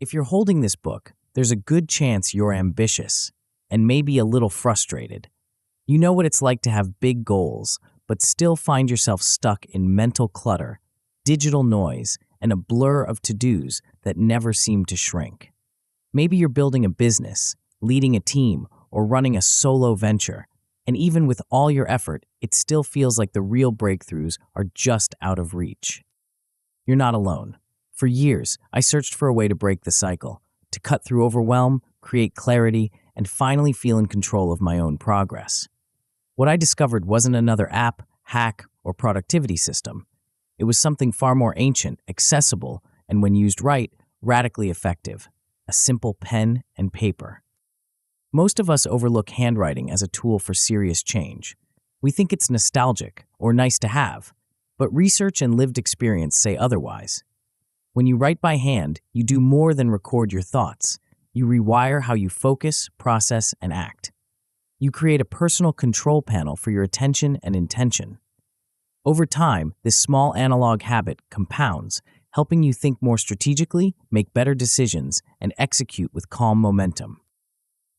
If you're holding this book, there's a good chance you're ambitious and maybe a little frustrated. You know what it's like to have big goals, but still find yourself stuck in mental clutter, digital noise, and a blur of to-dos that never seem to shrink. Maybe you're building a business, leading a team, or running a solo venture, and even with all your effort, it still feels like the real breakthroughs are just out of reach. You're not alone. For years, I searched for a way to break the cycle, to cut through overwhelm, create clarity, and finally feel in control of my own progress. What I discovered wasn't another app, hack, or productivity system. It was something far more ancient, accessible, and when used right, radically effective: a simple pen and paper. Most of us overlook handwriting as a tool for serious change. We think it's nostalgic or nice to have, but research and lived experience say otherwise. When you write by hand, you do more than record your thoughts. You rewire how you focus, process, and act. You create a personal control panel for your attention and intention. Over time, this small analog habit compounds, helping you think more strategically, make better decisions, and execute with calm momentum.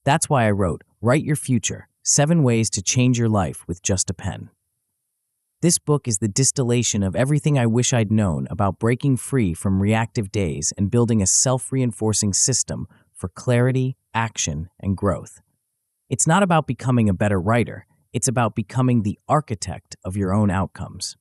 That's why I wrote Write Your Future: 7 Ways to Change Your Life with Just a Pen. This book is the distillation of everything I wish I'd known about breaking free from reactive days and building a self-reinforcing system for clarity, action, and growth. It's not about becoming a better writer. It's about becoming the architect of your own outcomes.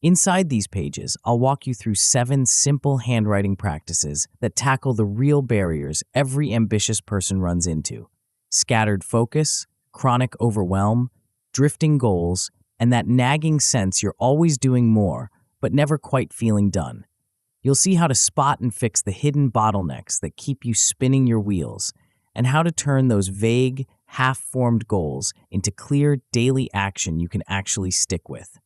Inside these pages, I'll walk you through 7 simple handwriting practices that tackle the real barriers every ambitious person runs into: scattered focus, chronic overwhelm, drifting goals, and that nagging sense you're always doing more, but never quite feeling done. You'll see how to spot and fix the hidden bottlenecks that keep you spinning your wheels, and how to turn those vague, half-formed goals into clear daily action you can actually stick with.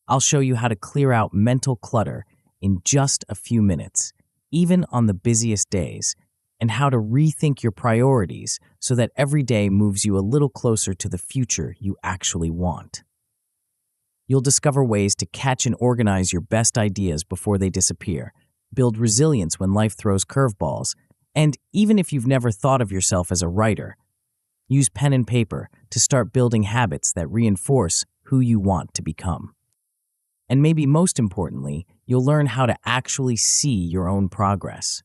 I'll show you how to clear out mental clutter in just a few minutes, even on the busiest days, and how to rethink your priorities so that every day moves you a little closer to the future you actually want. You'll discover ways to catch and organize your best ideas before they disappear, build resilience when life throws curveballs, and even if you've never thought of yourself as a writer, use pen and paper to start building habits that reinforce who you want to become. And maybe most importantly, you'll learn how to actually see your own progress.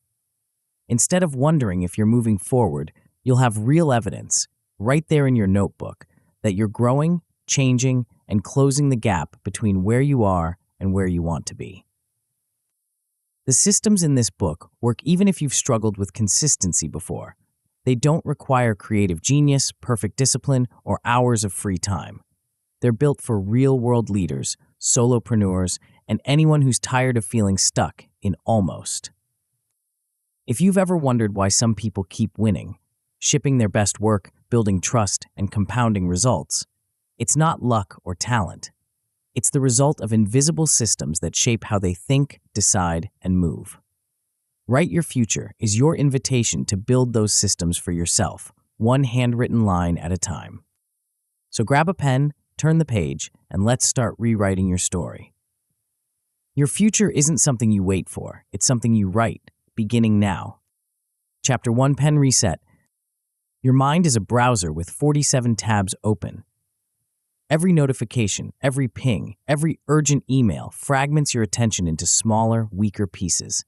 Instead of wondering if you're moving forward, you'll have real evidence right there in your notebook that you're growing, changing, and closing the gap between where you are and where you want to be. The systems in this book work even if you've struggled with consistency before. They don't require creative genius, perfect discipline, or hours of free time. They're built for real-world leaders, solopreneurs, and anyone who's tired of feeling stuck in almost. If you've ever wondered why some people keep winning, shipping their best work, building trust, and compounding results, it's not luck or talent. It's the result of invisible systems that shape how they think, decide, and move. Write Your Future is your invitation to build those systems for yourself, one handwritten line at a time. So grab a pen, turn the page, and let's start rewriting your story. Your future isn't something you wait for, it's something you write, beginning now. Chapter 1: Pen Reset. Your mind is a browser with 47 tabs open. Every notification, every ping, every urgent email fragments your attention into smaller, weaker pieces.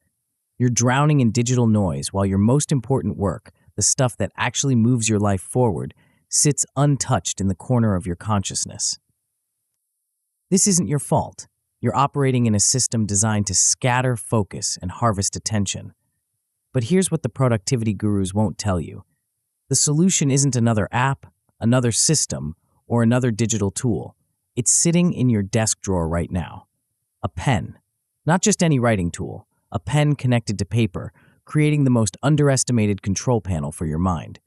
You're drowning in digital noise while your most important work, the stuff that actually moves your life forward, sits untouched in the corner of your consciousness. This isn't your fault. You're operating in a system designed to scatter focus and harvest attention. But here's what the productivity gurus won't tell you. The solution isn't another app, another system, or another digital tool. It's sitting in your desk drawer right now. A pen. Not just any writing tool. A pen connected to paper, creating the most underestimated control panel for your mind.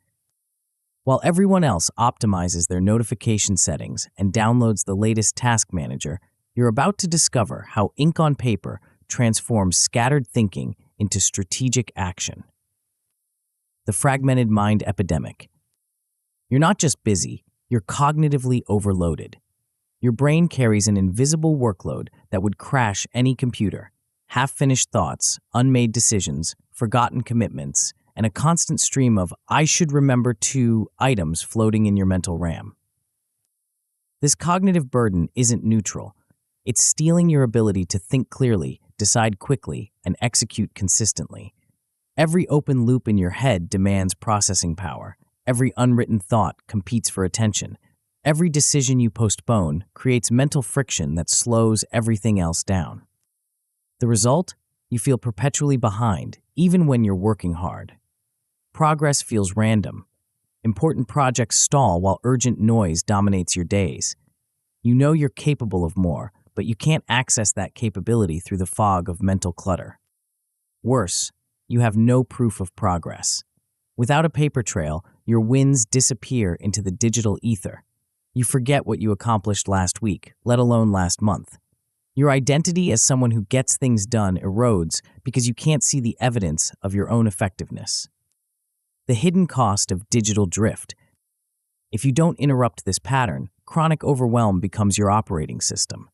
While everyone else optimizes their notification settings and downloads the latest task manager, you're about to discover how ink on paper transforms scattered thinking into strategic action. The fragmented mind epidemic. You're not just busy, you're cognitively overloaded. Your brain carries an invisible workload that would crash any computer. half-finished thoughts, unmade decisions, forgotten commitments, and a constant stream of "I should remember to" items floating in your mental RAM. This cognitive burden isn't neutral. It's stealing your ability to think clearly, decide quickly, and execute consistently. Every open loop in your head demands processing power. Every unwritten thought competes for attention. Every decision you postpone creates mental friction that slows everything else down. The result? You feel perpetually behind, even when you're working hard. Progress feels random. Important projects stall while urgent noise dominates your days. You know you're capable of more, but you can't access that capability through the fog of mental clutter. Worse, you have no proof of progress. Without a paper trail, your wins disappear into the digital ether. You forget what you accomplished last week, let alone last month. Your identity as someone who gets things done erodes because you can't see the evidence of your own effectiveness. The hidden cost of digital drift. If you don't interrupt this pattern, chronic overwhelm becomes your operating system.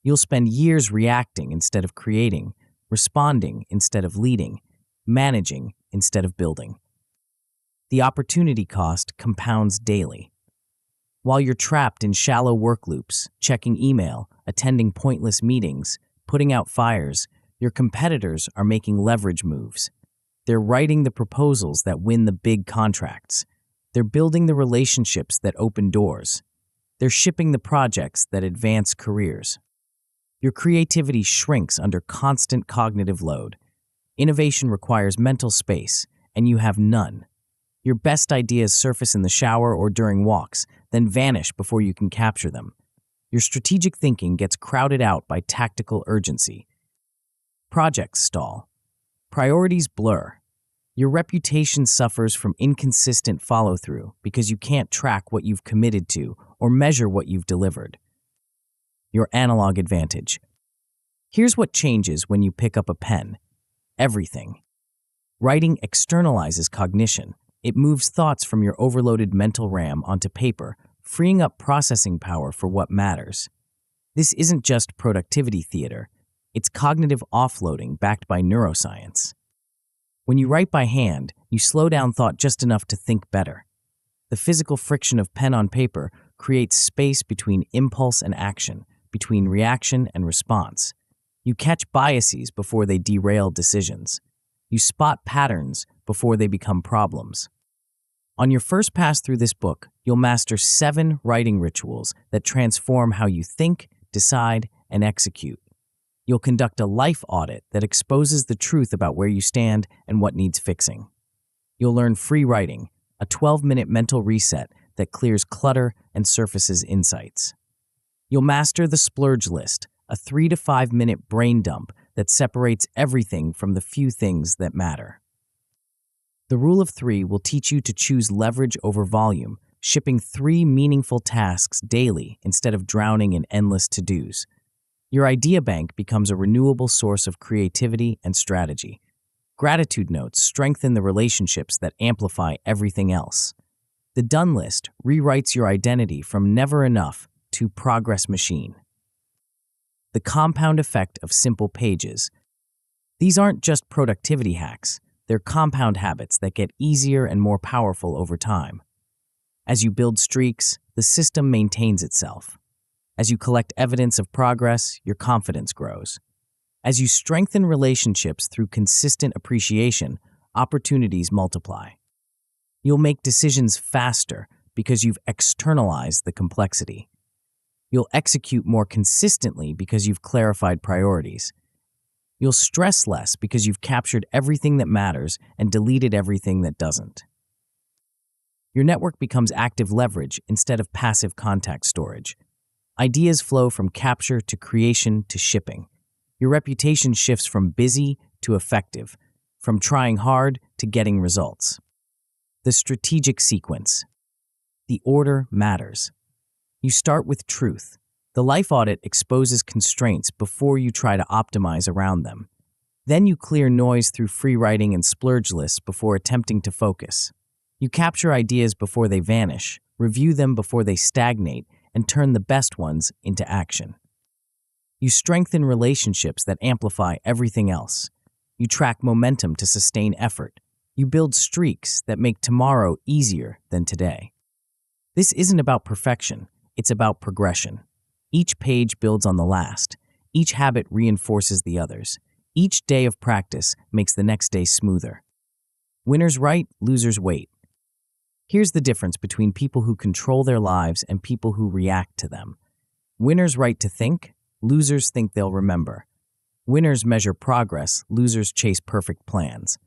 You'll spend years reacting instead of creating, responding instead of leading, managing instead of building. The opportunity cost compounds daily. While you're trapped in shallow work loops, checking email, attending pointless meetings, putting out fires, your competitors are making leverage moves. They're writing the proposals that win the big contracts. They're building the relationships that open doors. They're shipping the projects that advance careers. Your creativity shrinks under constant cognitive load. Innovation requires mental space, and you have none. Your best ideas surface in the shower or during walks, then vanish before you can capture them. Your strategic thinking gets crowded out by tactical urgency. Projects stall. Priorities blur. Your reputation suffers from inconsistent follow-through because you can't track what you've committed to or measure what you've delivered. Your analog advantage. Here's what changes when you pick up a pen. Everything. Writing externalizes cognition. It moves thoughts from your overloaded mental RAM onto paper, freeing up processing power for what matters. This isn't just productivity theater. It's cognitive offloading backed by neuroscience. When you write by hand, you slow down thought just enough to think better. The physical friction of pen on paper creates space between impulse and action, between reaction and response. You catch biases before they derail decisions. You spot patterns before they become problems. On your first pass through this book, you'll master 7 writing rituals that transform how you think, decide, and execute. You'll conduct a life audit that exposes the truth about where you stand and what needs fixing. You'll learn free writing, a 12-minute mental reset that clears clutter and surfaces insights. You'll master the Splurge List, a 3 to 5 minute brain dump that separates everything from the few things that matter. The Rule of 3 will teach you to choose leverage over volume, shipping 3 meaningful tasks daily instead of drowning in endless to-dos. Your idea bank becomes a renewable source of creativity and strategy. Gratitude notes strengthen the relationships that amplify everything else. The done list rewrites your identity from never enough to progress machine. The compound effect of simple pages. These aren't just productivity hacks, they're compound habits that get easier and more powerful over time. As you build streaks, the system maintains itself. As you collect evidence of progress, your confidence grows. As you strengthen relationships through consistent appreciation, opportunities multiply. You'll make decisions faster because you've externalized the complexity. You'll execute more consistently because you've clarified priorities. You'll stress less because you've captured everything that matters and deleted everything that doesn't. Your network becomes active leverage instead of passive contact storage. Ideas flow from capture to creation to shipping. Your reputation shifts from busy to effective, from trying hard to getting results. The strategic sequence. The order matters. You start with truth. The life audit exposes constraints before you try to optimize around them. Then you clear noise through free writing and splurge lists before attempting to focus. You capture ideas before they vanish, review them before they stagnate, and turn the best ones into action. You strengthen relationships that amplify everything else. You track momentum to sustain effort. You build streaks that make tomorrow easier than today. This isn't about perfection, it's about progression. Each page builds on the last. Each habit reinforces the others. Each day of practice makes the next day smoother. Winners write, losers wait. Here's the difference between people who control their lives and people who react to them. Winners write to think, losers think they'll remember. Winners measure progress, losers chase perfect plans.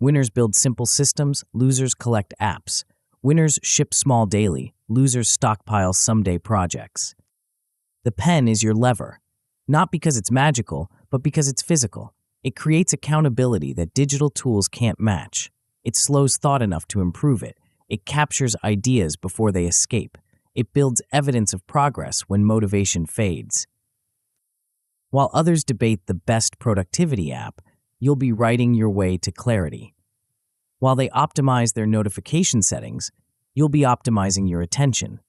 Winners build simple systems, losers collect apps. Winners ship small daily, losers stockpile someday projects. The pen is your lever, not because it's magical, but because it's physical. It creates accountability that digital tools can't match. It slows thought enough to improve it. It captures ideas before they escape. It builds evidence of progress when motivation fades. While others debate the best productivity app, you'll be writing your way to clarity. While they optimize their notification settings, you'll be optimizing your attention.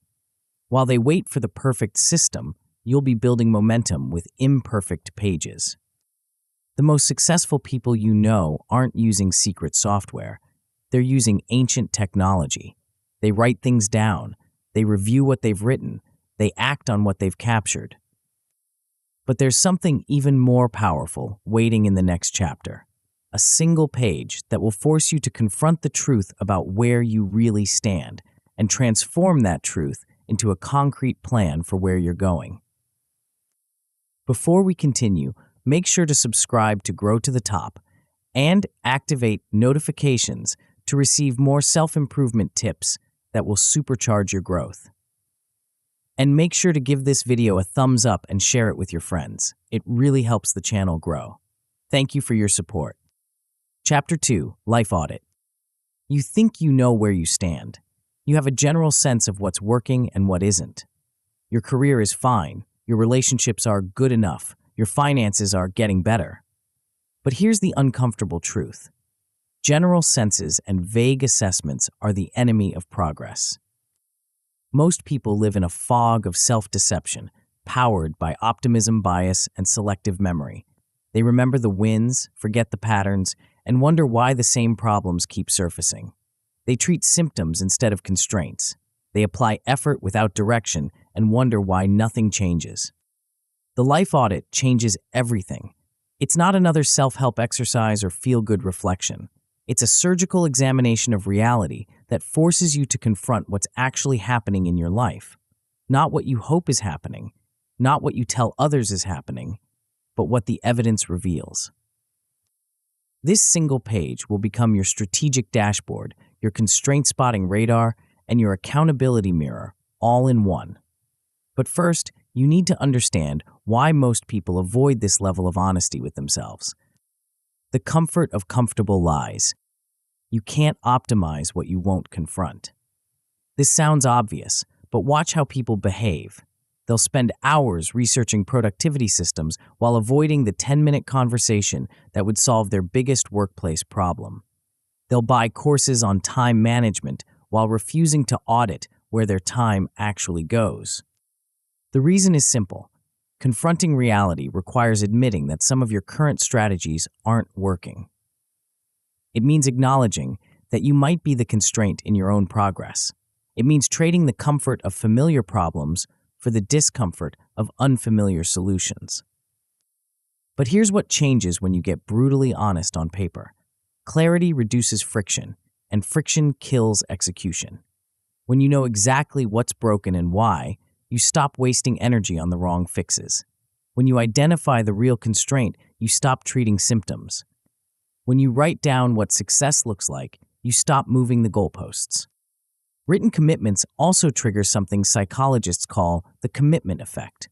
While they wait for the perfect system, you'll be building momentum with imperfect pages. The most successful people you know aren't using secret software. They're using ancient technology. They write things down. They review what they've written. They act on what they've captured. But there's something even more powerful waiting in the next chapter. A single page that will force you to confront the truth about where you really stand and transform that truth into a concrete plan for where you're going. Before we continue, make sure to subscribe to Grow to the Top and activate notifications to receive more self-improvement tips that will supercharge your growth. And make sure to give this video a thumbs up and share it with your friends. It really helps the channel grow. Thank you for your support. Chapter 2, Life Audit. You think you know where you stand. You have a general sense of what's working and what isn't. Your career is fine. Your relationships are good enough. Your finances are getting better. But here's the uncomfortable truth. General senses and vague assessments are the enemy of progress. Most people live in a fog of self-deception, powered by optimism bias and selective memory. They remember the wins, forget the patterns, and wonder why the same problems keep surfacing. They treat symptoms instead of constraints. They apply effort without direction and wonder why nothing changes. The Life Audit changes everything. It's not another self-help exercise or feel-good reflection. It's a surgical examination of reality that forces you to confront what's actually happening in your life. Not what you hope is happening, not what you tell others is happening, but what the evidence reveals. This single page will become your strategic dashboard, your constraint-spotting radar, and your accountability mirror, all in one. But first, you need to understand why most people avoid this level of honesty with themselves. The comfort of comfortable lies. You can't optimize what you won't confront. This sounds obvious, but watch how people behave. They'll spend hours researching productivity systems while avoiding the 10-minute conversation that would solve their biggest workplace problem. They'll buy courses on time management while refusing to audit where their time actually goes. The reason is simple. Confronting reality requires admitting that some of your current strategies aren't working. It means acknowledging that you might be the constraint in your own progress. It means trading the comfort of familiar problems for the discomfort of unfamiliar solutions. But here's what changes when you get brutally honest on paper. Clarity reduces friction, and friction kills execution. When you know exactly what's broken and why, you stop wasting energy on the wrong fixes. When you identify the real constraint, you stop treating symptoms. When you write down what success looks like, you stop moving the goalposts. Written commitments also trigger something psychologists call the commitment effect.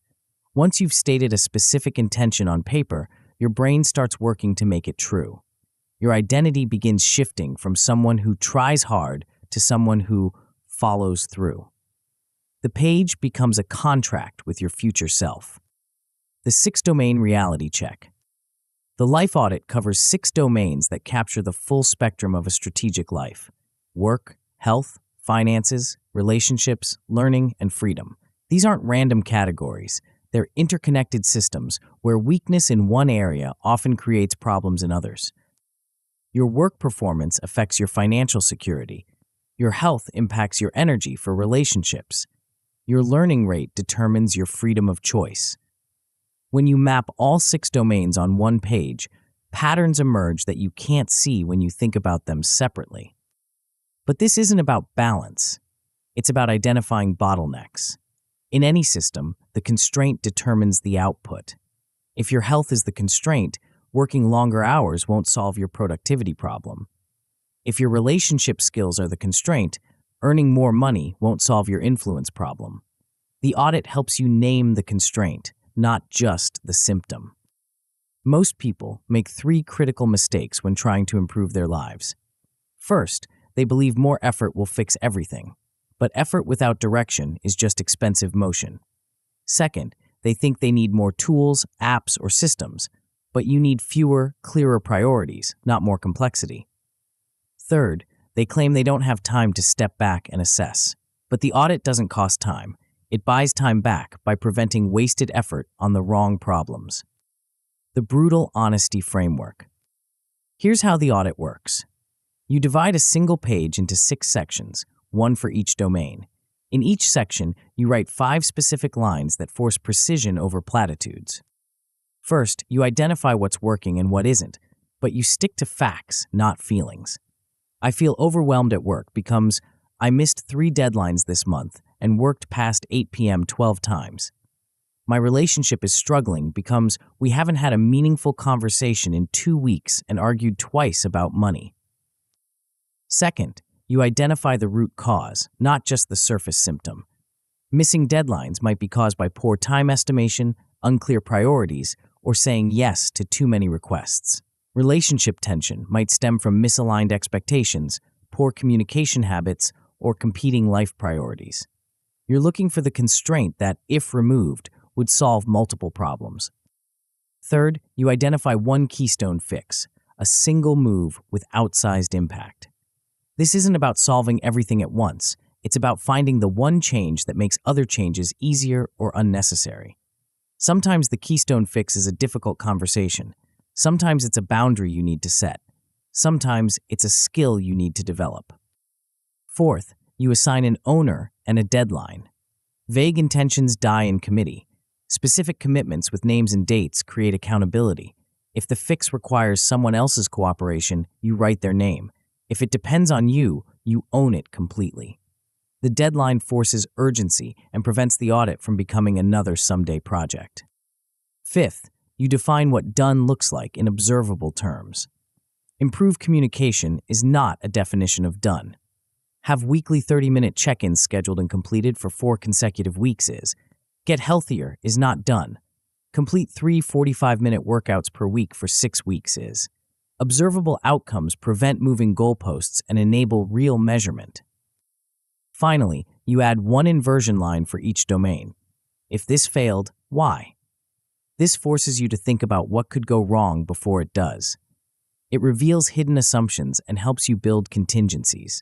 Once you've stated a specific intention on paper, your brain starts working to make it true. Your identity begins shifting from someone who tries hard to someone who follows through. The page becomes a contract with your future self. The 6-domain reality check. The Life Audit covers 6 domains that capture the full spectrum of a strategic life: work, health, finances, relationships, learning, and freedom. These aren't random categories. They're interconnected systems where weakness in one area often creates problems in others. Your work performance affects your financial security. Your health impacts your energy for relationships. Your learning rate determines your freedom of choice. When you map all 6 domains on one page, patterns emerge that you can't see when you think about them separately. But this isn't about balance. It's about identifying bottlenecks. In any system, the constraint determines the output. If your health is the constraint, working longer hours won't solve your productivity problem. If your relationship skills are the constraint, earning more money won't solve your influence problem. The audit helps you name the constraint, not just the symptom. Most people make 3 critical mistakes when trying to improve their lives. First, they believe more effort will fix everything. But effort without direction is just expensive motion. Second, they think they need more tools, apps, or systems, but you need fewer, clearer priorities, not more complexity. Third, they claim they don't have time to step back and assess. But the audit doesn't cost time. It buys time back by preventing wasted effort on the wrong problems. The brutal honesty framework. Here's how the audit works. You divide a single page into 6 sections, 1 for each domain. In each section, you write 5 specific lines that force precision over platitudes. First, you identify what's working and what isn't, but you stick to facts, not feelings. I feel overwhelmed at work becomes, I missed 3 deadlines this month and worked past 8 p.m. 12 times. My relationship is struggling becomes, we haven't had a meaningful conversation in 2 weeks and argued twice about money. Second, you identify the root cause, not just the surface symptom. Missing deadlines might be caused by poor time estimation, unclear priorities, or saying yes to too many requests. Relationship tension might stem from misaligned expectations, poor communication habits, or competing life priorities. You're looking for the constraint that, if removed, would solve multiple problems. Third, you identify one keystone fix, a single move with outsized impact. This isn't about solving everything at once. It's about finding the one change that makes other changes easier or unnecessary. Sometimes the keystone fix is a difficult conversation. Sometimes it's a boundary you need to set. Sometimes it's a skill you need to develop. Fourth, you assign an owner and a deadline. Vague intentions die in committee. Specific commitments with names and dates create accountability. If the fix requires someone else's cooperation, you write their name. If it depends on you, you own it completely. The deadline forces urgency and prevents the audit from becoming another someday project. Fifth, you define what done looks like in observable terms. Improved communication is not a definition of done. Have weekly 30-minute check-ins scheduled and completed for 4 consecutive weeks is. Get healthier is not done. Complete 3 45-minute workouts per week for 6 weeks is. Observable outcomes prevent moving goalposts and enable real measurement. Finally, you add one inversion line for each domain. If this failed, why? This forces you to think about what could go wrong before it does. It reveals hidden assumptions and helps you build contingencies.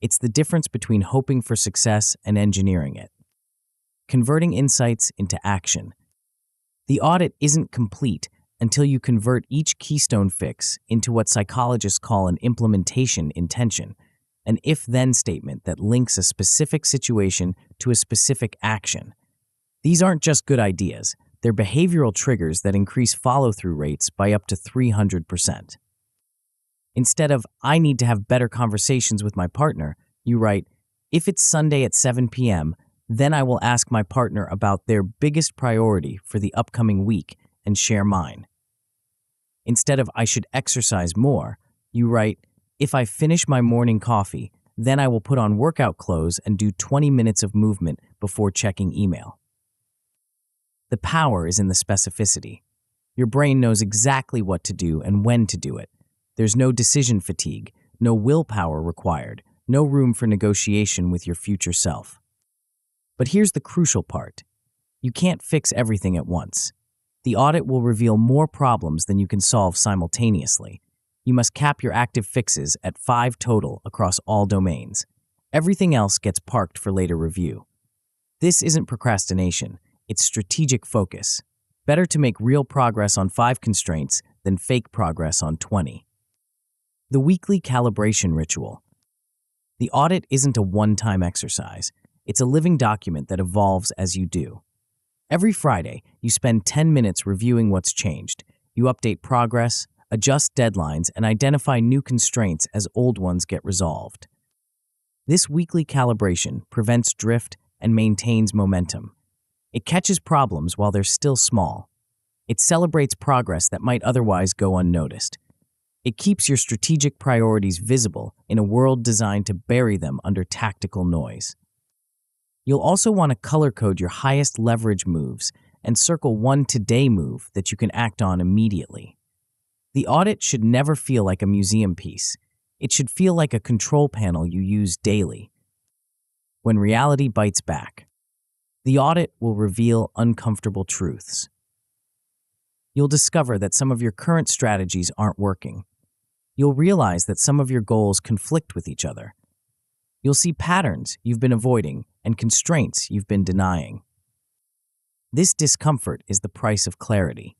It's the difference between hoping for success and engineering it. Converting insights into action. The audit isn't complete until you convert each keystone fix into what psychologists call an implementation intention, an if-then statement that links a specific situation to a specific action. These aren't just good ideas, they're behavioral triggers that increase follow-through rates by up to 300%. Instead of, I need to have better conversations with my partner, you write, if it's Sunday at 7 p.m., then I will ask my partner about their biggest priority for the upcoming week and share mine. Instead of I should exercise more, you write, if I finish my morning coffee, then I will put on workout clothes and do 20 minutes of movement before checking email. The power is in the specificity. Your brain knows exactly what to do and when to do it. There's no decision fatigue, no willpower required, no room for negotiation with your future self. But here's the crucial part. You can't fix everything at once. The audit will reveal more problems than you can solve simultaneously. You must cap your active fixes at 5 total across all domains. Everything else gets parked for later review. This isn't procrastination. It's strategic focus. Better to make real progress on 5 constraints than fake progress on 20. The weekly calibration ritual. The audit isn't a one-time exercise. It's a living document that evolves as you do. Every Friday, you spend 10 minutes reviewing what's changed. You update progress, adjust deadlines, and identify new constraints as old ones get resolved. This weekly calibration prevents drift and maintains momentum. It catches problems while they're still small. It celebrates progress that might otherwise go unnoticed. It keeps your strategic priorities visible in a world designed to bury them under tactical noise. You'll also want to color code your highest leverage moves and circle one today move that you can act on immediately. The audit should never feel like a museum piece. It should feel like a control panel you use daily. When reality bites back, the audit will reveal uncomfortable truths. You'll discover that some of your current strategies aren't working. You'll realize that some of your goals conflict with each other. You'll see patterns you've been avoiding and constraints you've been denying. This discomfort is the price of clarity.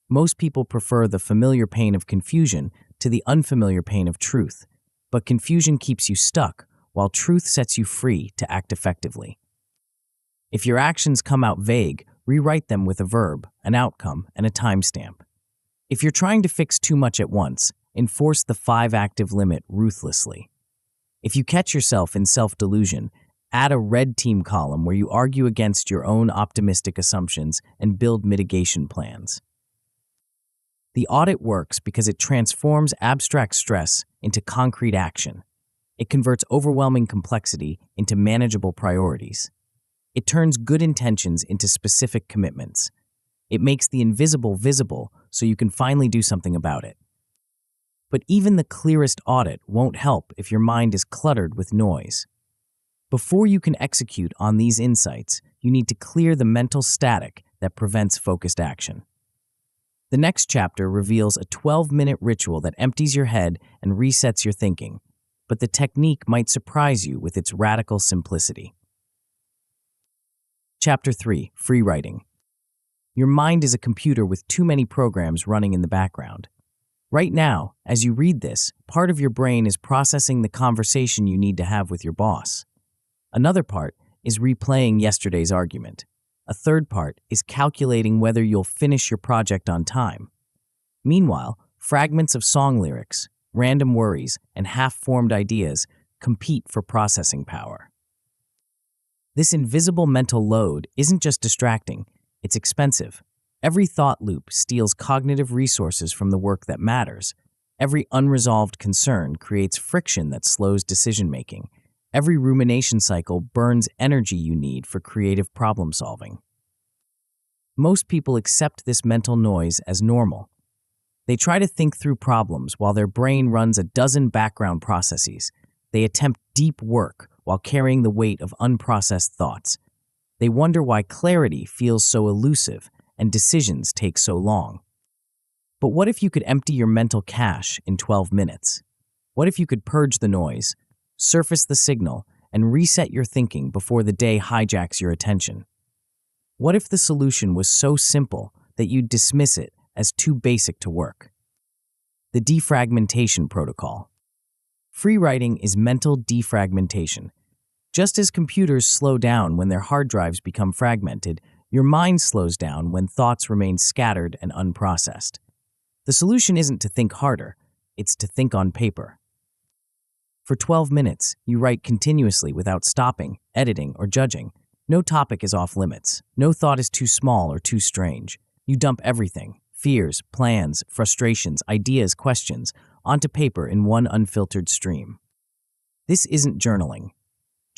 Most people prefer the familiar pain of confusion to the unfamiliar pain of truth, but confusion keeps you stuck while truth sets you free to act effectively. If your actions come out vague, rewrite them with a verb, an outcome, and a timestamp. If you're trying to fix too much at once, enforce the 5-active limit ruthlessly. If you catch yourself in self-delusion, add a red team column where you argue against your own optimistic assumptions and build mitigation plans. The audit works because it transforms abstract stress into concrete action. It converts overwhelming complexity into manageable priorities. It turns good intentions into specific commitments. It makes the invisible visible so you can finally do something about it. But even the clearest audit won't help if your mind is cluttered with noise. Before you can execute on these insights, you need to clear the mental static that prevents focused action. The next chapter reveals a 12-minute ritual that empties your head and resets your thinking, but the technique might surprise you with its radical simplicity. Chapter 3. Free Writing. Your mind is a computer with too many programs running in the background. Right now, as you read this, part of your brain is processing the conversation you need to have with your boss. Another part is replaying yesterday's argument. A third part is calculating whether you'll finish your project on time. Meanwhile, fragments of song lyrics, random worries, and half-formed ideas compete for processing power. This invisible mental load isn't just distracting, it's expensive. Every thought loop steals cognitive resources from the work that matters. Every unresolved concern creates friction that slows decision-making. Every rumination cycle burns energy you need for creative problem-solving. Most people accept this mental noise as normal. They try to think through problems while their brain runs a dozen background processes. They attempt deep work while carrying the weight of unprocessed thoughts. They wonder why clarity feels so elusive and decisions take so long. But what if you could empty your mental cache in 12 minutes? What if you could purge the noise, surface the signal, and reset your thinking before the day hijacks your attention? What if the solution was so simple that you'd dismiss it as too basic to work? The defragmentation protocol. Free writing is mental defragmentation. Just as computers slow down when their hard drives become fragmented, your mind slows down when thoughts remain scattered and unprocessed. The solution isn't to think harder, it's to think on paper. For 12 minutes, you write continuously without stopping, editing, or judging. No topic is off limits. No thought is too small or too strange. You dump everything, fears, plans, frustrations, ideas, questions, onto paper in one unfiltered stream. This isn't journaling.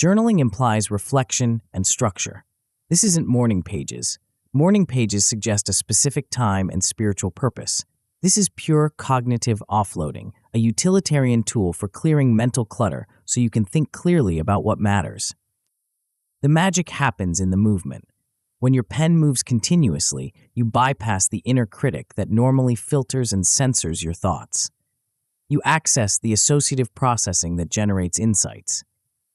Journaling implies reflection and structure. This isn't morning pages. Morning pages suggest a specific time and spiritual purpose. This is pure cognitive offloading, a utilitarian tool for clearing mental clutter so you can think clearly about what matters. The magic happens in the movement. When your pen moves continuously, you bypass the inner critic that normally filters and censors your thoughts. You access the associative processing that generates insights.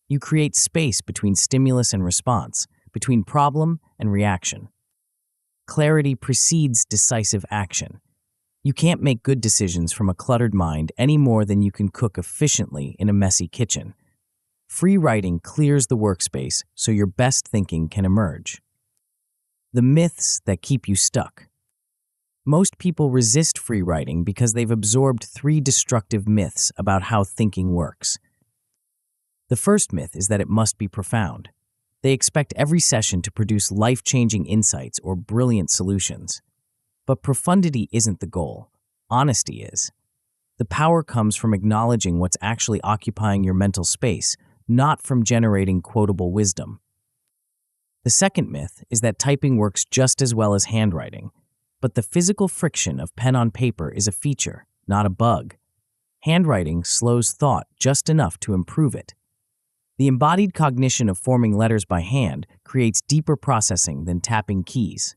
You create space between stimulus and response, between problem and reaction. clarity precedes decisive action. You can't make good decisions from a cluttered mind any more than you can cook efficiently in a messy kitchen. Free writing clears the workspace so your best thinking can emerge. The myths that keep you stuck. Most people resist free writing because they've absorbed 3 destructive myths about how thinking works. The first myth is that it must be profound. They expect every session to produce life-changing insights or brilliant solutions. But profundity isn't the goal. Honesty is. The power comes from acknowledging what's actually occupying your mental space, not from generating quotable wisdom. The second myth is that typing works just as well as handwriting, but the physical friction of pen on paper is a feature, not a bug. Handwriting slows thought just enough to improve it. The embodied cognition of forming letters by hand creates deeper processing than tapping keys.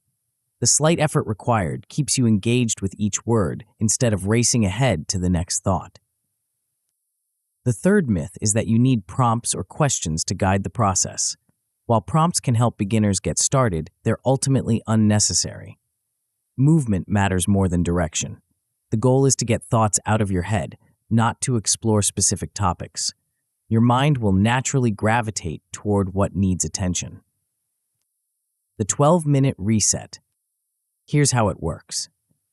The slight effort required keeps you engaged with each word instead of racing ahead to the next thought. The third myth is that you need prompts or questions to guide the process. While prompts can help beginners get started, they're ultimately unnecessary. Movement matters more than direction. The goal is to get thoughts out of your head, not to explore specific topics. Your mind will naturally gravitate toward what needs attention. The 12-minute reset. Here's how it works.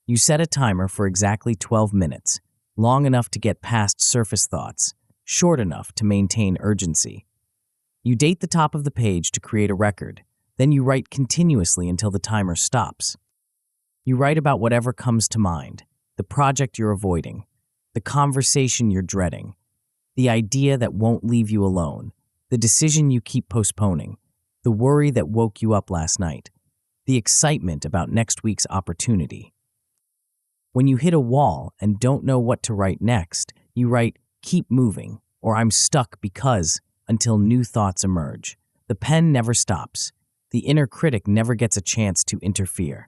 You set a timer for exactly 12 minutes, long enough to get past surface thoughts, short enough to maintain urgency. You date the top of the page to create a record, then you write continuously until the timer stops. You write about whatever comes to mind, the project you're avoiding, the conversation you're dreading, the idea that won't leave you alone, the decision you keep postponing, the worry that woke you up last night, the excitement about next week's opportunity. When you hit a wall and don't know what to write next, you write, "Keep moving," or "I'm stuck because," until new thoughts emerge. The pen never stops. The inner critic never gets a chance to interfere.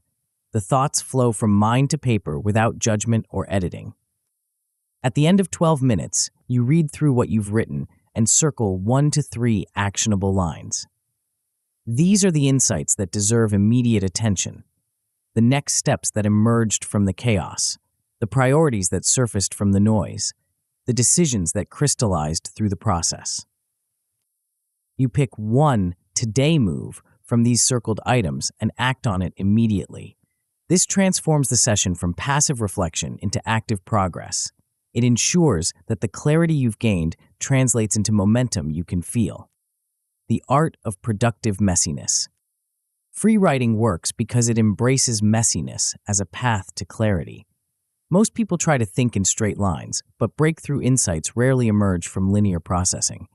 The thoughts flow from mind to paper without judgment or editing. At the end of 12 minutes, you read through what you've written and circle 1 to 3 actionable lines. These are the insights that deserve immediate attention, the next steps that emerged from the chaos, the priorities that surfaced from the noise, the decisions that crystallized through the process. You pick one today move from these circled items and act on it immediately. This transforms the session from passive reflection into active progress. It ensures that the clarity you've gained translates into momentum you can feel. The art of productive messiness. Free writing works because it embraces messiness as a path to clarity. Most people try to think in straight lines, but breakthrough insights rarely emerge from linear processing.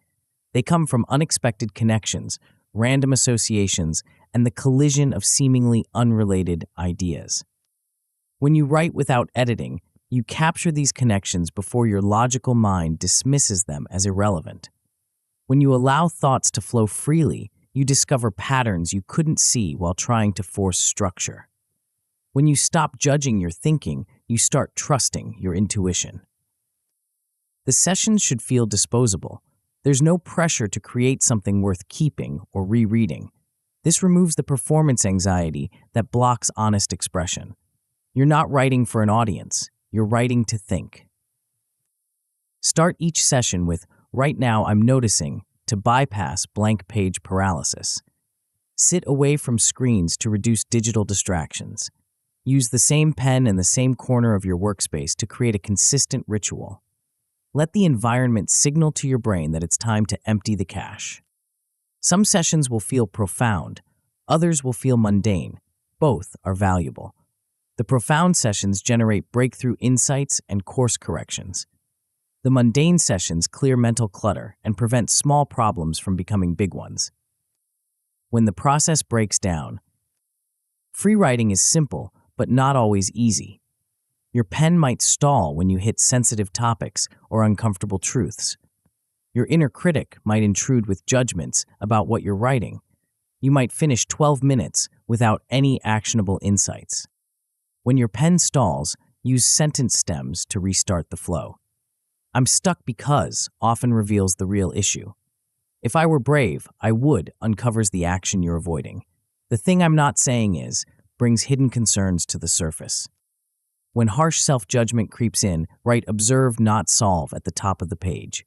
They come from unexpected connections, random associations, and the collision of seemingly unrelated ideas. When you write without editing, you capture these connections before your logical mind dismisses them as irrelevant. When you allow thoughts to flow freely, you discover patterns you couldn't see while trying to force structure. When you stop judging your thinking, you start trusting your intuition. The sessions should feel disposable. There's no pressure to create something worth keeping or rereading. This removes the performance anxiety that blocks honest expression. You're not writing for an audience. You're writing to think. Start each session with, "Right now I'm noticing," to bypass blank page paralysis. Sit away from screens to reduce digital distractions. Use the same pen in the same corner of your workspace to create a consistent ritual. Let the environment signal to your brain that it's time to empty the cache. Some sessions will feel profound, others will feel mundane. Both are valuable. The profound sessions generate breakthrough insights and course corrections. The mundane sessions clear mental clutter and prevent small problems from becoming big ones. When the process breaks down, free writing is simple, but not always easy. Your pen might stall when you hit sensitive topics or uncomfortable truths. Your inner critic might intrude with judgments about what you're writing. You might finish 12 minutes without any actionable insights. When your pen stalls, use sentence stems to restart the flow. "I'm stuck because" often reveals the real issue. "If I were brave, I would" uncovers the action you're avoiding. "The thing I'm not saying is," brings hidden concerns to the surface. When harsh self-judgment creeps in, write "observe, not solve" at the top of the page.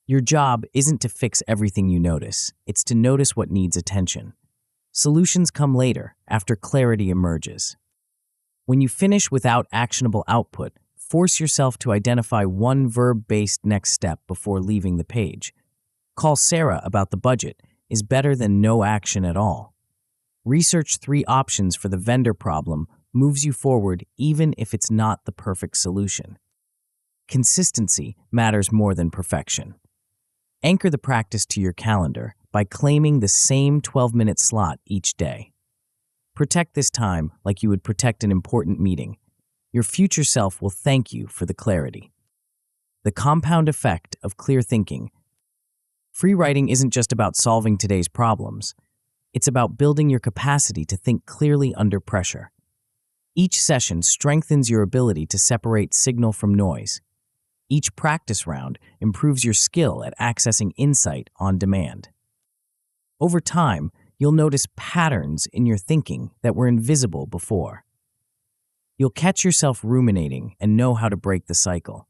Your job isn't to fix everything you notice, it's to notice what needs attention. Solutions come later, after clarity emerges. When you finish without actionable output, force yourself to identify one verb-based next step before leaving the page. "Call Sarah about the budget" is better than no action at all. Research 3 options for the vendor problem moves you forward even if it's not the perfect solution. Consistency matters more than perfection. Anchor the practice to your calendar by claiming the same 12-minute slot each day. Protect this time like you would protect an important meeting. Your future self will thank you for the clarity. The compound effect of clear thinking. Free writing isn't just about solving today's problems. It's about building your capacity to think clearly under pressure. Each session strengthens your ability to separate signal from noise. Each practice round improves your skill at accessing insight on demand. Over time, you'll notice patterns in your thinking that were invisible before. You'll catch yourself ruminating and know how to break the cycle.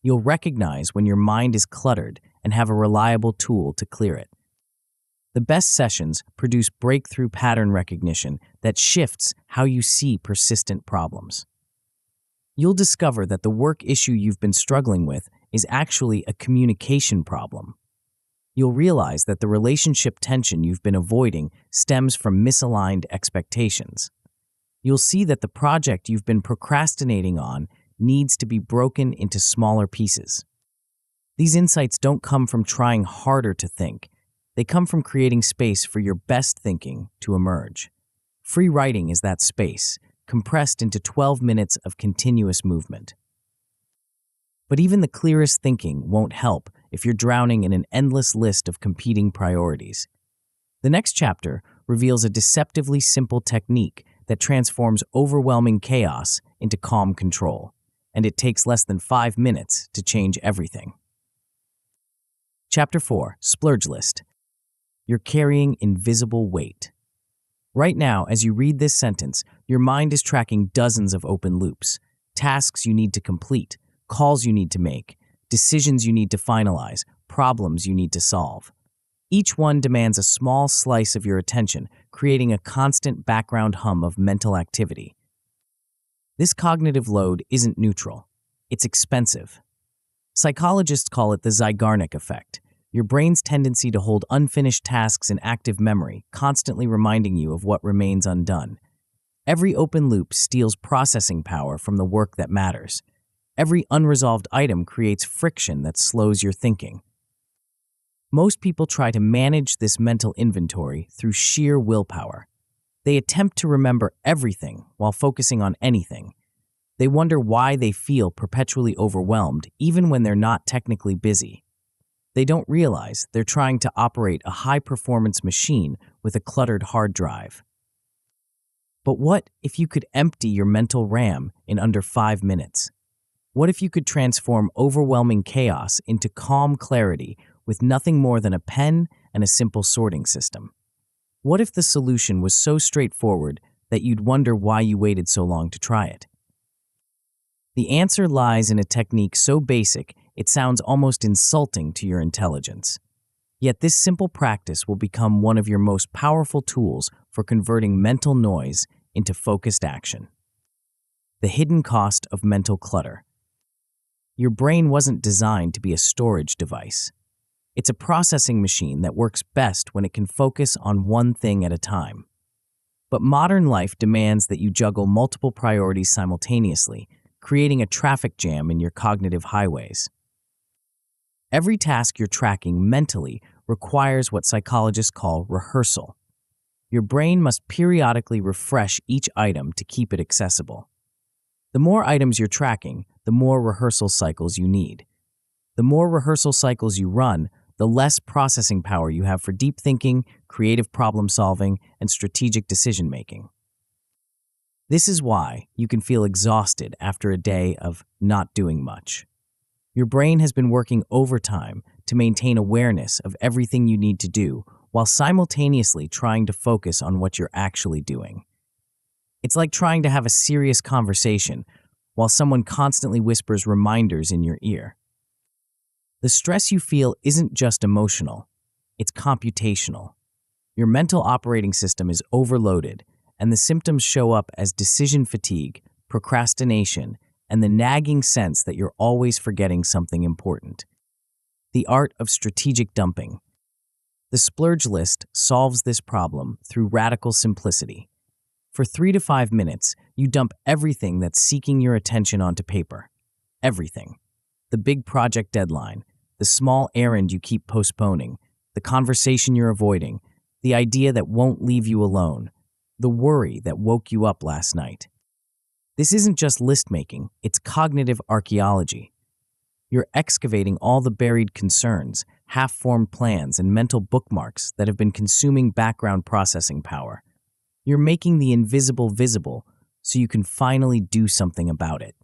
You'll recognize when your mind is cluttered and have a reliable tool to clear it. The best sessions produce breakthrough pattern recognition that shifts how you see persistent problems. You'll discover that the work issue you've been struggling with is actually a communication problem. You'll realize that the relationship tension you've been avoiding stems from misaligned expectations. You'll see that the project you've been procrastinating on needs to be broken into smaller pieces. These insights don't come from trying harder to think. They come from creating space for your best thinking to emerge. Free writing is that space, compressed into 12 minutes of continuous movement. But even the clearest thinking won't help if you're drowning in an endless list of competing priorities. The next chapter reveals a deceptively simple technique that transforms overwhelming chaos into calm control, and it takes less than 5 minutes to change everything. Chapter 4, Splurge List. You're carrying invisible weight. Right now, as you read this sentence, your mind is tracking dozens of open loops, tasks you need to complete, calls you need to make, decisions you need to finalize, problems you need to solve. Each one demands a small slice of your attention, creating a constant background hum of mental activity. This cognitive load isn't neutral. It's expensive. Psychologists call it the Zeigarnik effect, your brain's tendency to hold unfinished tasks in active memory, constantly reminding you of what remains undone. Every open loop steals processing power from the work that matters. Every unresolved item creates friction that slows your thinking. Most people try to manage this mental inventory through sheer willpower. They attempt to remember everything while focusing on anything. They wonder why they feel perpetually overwhelmed even when they're not technically busy. They don't realize they're trying to operate a high-performance machine with a cluttered hard drive. But what if you could empty your mental RAM in under 5 minutes? What if you could transform overwhelming chaos into calm clarity with nothing more than a pen and a simple sorting system? What if the solution was so straightforward that you'd wonder why you waited so long to try it? The answer lies in a technique so basic it sounds almost insulting to your intelligence. Yet this simple practice will become one of your most powerful tools for converting mental noise into focused action. The hidden cost of mental clutter. Your brain wasn't designed to be a storage device. It's a processing machine that works best when it can focus on one thing at a time. But modern life demands that you juggle multiple priorities simultaneously, creating a traffic jam in your cognitive highways. Every task you're tracking mentally requires what psychologists call rehearsal. Your brain must periodically refresh each item to keep it accessible. The more items you're tracking, the more rehearsal cycles you need. The more rehearsal cycles you run, the less processing power you have for deep thinking, creative problem solving, and strategic decision making. This is why you can feel exhausted after a day of not doing much. Your brain has been working overtime to maintain awareness of everything you need to do while simultaneously trying to focus on what you're actually doing. It's like trying to have a serious conversation while someone constantly whispers reminders in your ear. The stress you feel isn't just emotional, it's computational. Your mental operating system is overloaded, and the symptoms show up as decision fatigue, procrastination, and the nagging sense that you're always forgetting something important. The art of strategic dumping. The Splurge List solves this problem through radical simplicity. For 3 to 5 minutes, you dump everything that's seeking your attention onto paper. Everything. The big project deadline, the small errand you keep postponing, the conversation you're avoiding, the idea that won't leave you alone, the worry that woke you up last night. This isn't just list making, it's cognitive archaeology. You're excavating all the buried concerns, half-formed plans, and mental bookmarks that have been consuming background processing power. You're making the invisible visible so you can finally do something about it.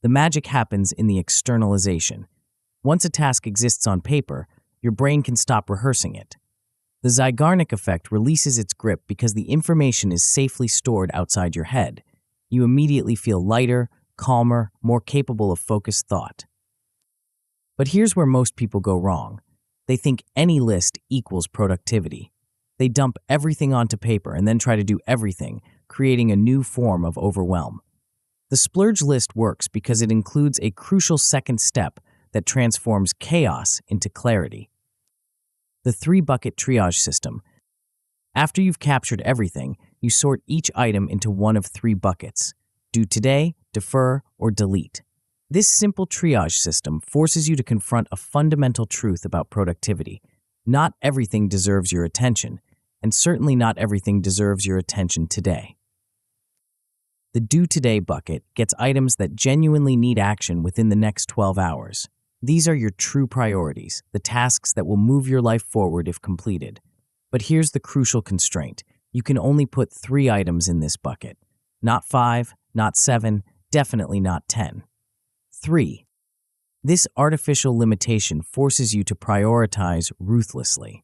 The magic happens in the externalization. Once a task exists on paper, your brain can stop rehearsing it. The Zeigarnik effect releases its grip because the information is safely stored outside your head. You immediately feel lighter, calmer, more capable of focused thought. But here's where most people go wrong. They think any list equals productivity. They dump everything onto paper and then try to do everything, creating a new form of overwhelm. The Splurge List works because it includes a crucial second step that transforms chaos into clarity. The 3-bucket triage system. After you've captured everything, you sort each item into one of 3 buckets: do today, defer, or delete. This simple triage system forces you to confront a fundamental truth about productivity. Not everything deserves your attention, and certainly not everything deserves your attention today. The Do Today bucket gets items that genuinely need action within the next 12 hours. These are your true priorities, the tasks that will move your life forward if completed. But here's the crucial constraint. You can only put 3 items in this bucket. Not 5, not 7, definitely not 10. 3. This artificial limitation forces you to prioritize ruthlessly.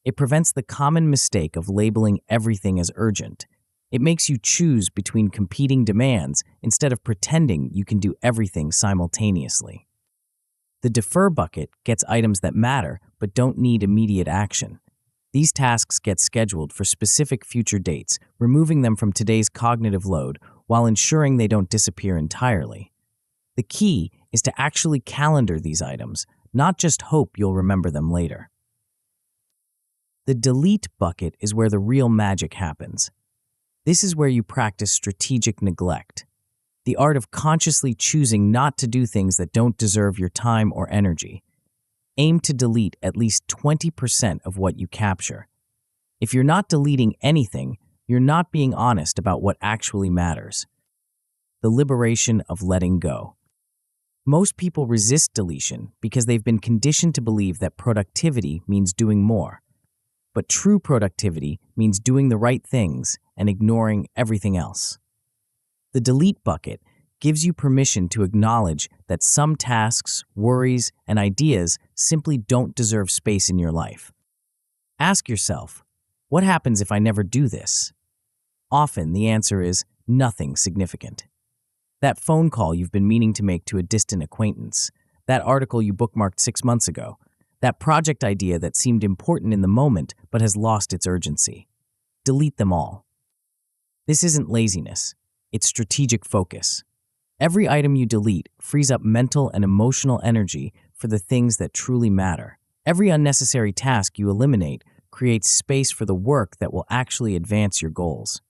It prevents the common mistake of labeling everything as urgent. It makes you choose between competing demands instead of pretending you can do everything simultaneously. The Defer bucket gets items that matter but don't need immediate action. These tasks get scheduled for specific future dates, removing them from today's cognitive load while ensuring they don't disappear entirely. The key is to actually calendar these items, not just hope you'll remember them later. The Delete bucket is where the real magic happens. This is where you practice strategic neglect, the art of consciously choosing not to do things that don't deserve your time or energy. Aim to delete at least 20% of what you capture. If you're not deleting anything, you're not being honest about what actually matters. The liberation of letting go. Most people resist deletion because they've been conditioned to believe that productivity means doing more. But true productivity means doing the right things and ignoring everything else. The Delete bucket gives you permission to acknowledge that some tasks, worries, and ideas simply don't deserve space in your life. Ask yourself, what happens if I never do this? Often the answer is nothing significant. That phone call you've been meaning to make to a distant acquaintance, that article you bookmarked 6 months ago, that project idea that seemed important in the moment but has lost its urgency. Delete them all. This isn't laziness, it's strategic focus. Every item you delete frees up mental and emotional energy for the things that truly matter. Every unnecessary task you eliminate creates space for the work that will actually advance your goals.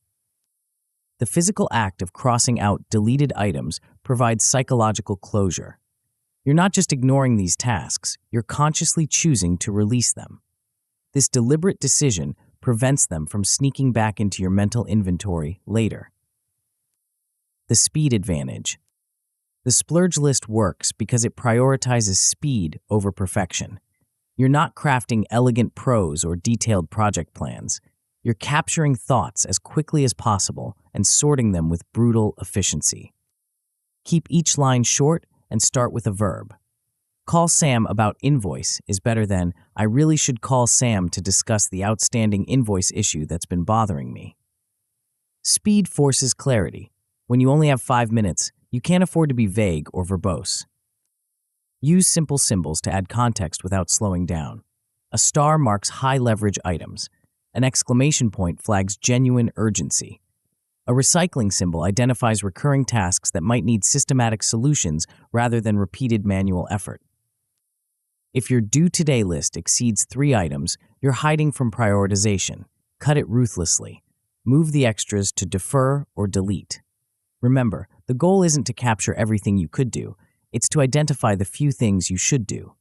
The physical act of crossing out deleted items provides psychological closure. You're not just ignoring these tasks, you're consciously choosing to release them. This deliberate decision prevents them from sneaking back into your mental inventory later. The speed advantage. The Splurge List works because it prioritizes speed over perfection. You're not crafting elegant prose or detailed project plans. You're capturing thoughts as quickly as possible and sorting them with brutal efficiency. Keep each line short and start with a verb. Call Sam about invoice is better than I really should call Sam to discuss the outstanding invoice issue that's been bothering me. Speed forces clarity. When you only have 5 minutes, you can't afford to be vague or verbose. Use simple symbols to add context without slowing down. A star marks high-leverage items. An exclamation point flags genuine urgency. A recycling symbol identifies recurring tasks that might need systematic solutions rather than repeated manual effort. If your due today list exceeds 3 items, you're hiding from prioritization. Cut it ruthlessly. Move the extras to defer or delete. Remember, the goal isn't to capture everything you could do, it's to identify the few things you should do.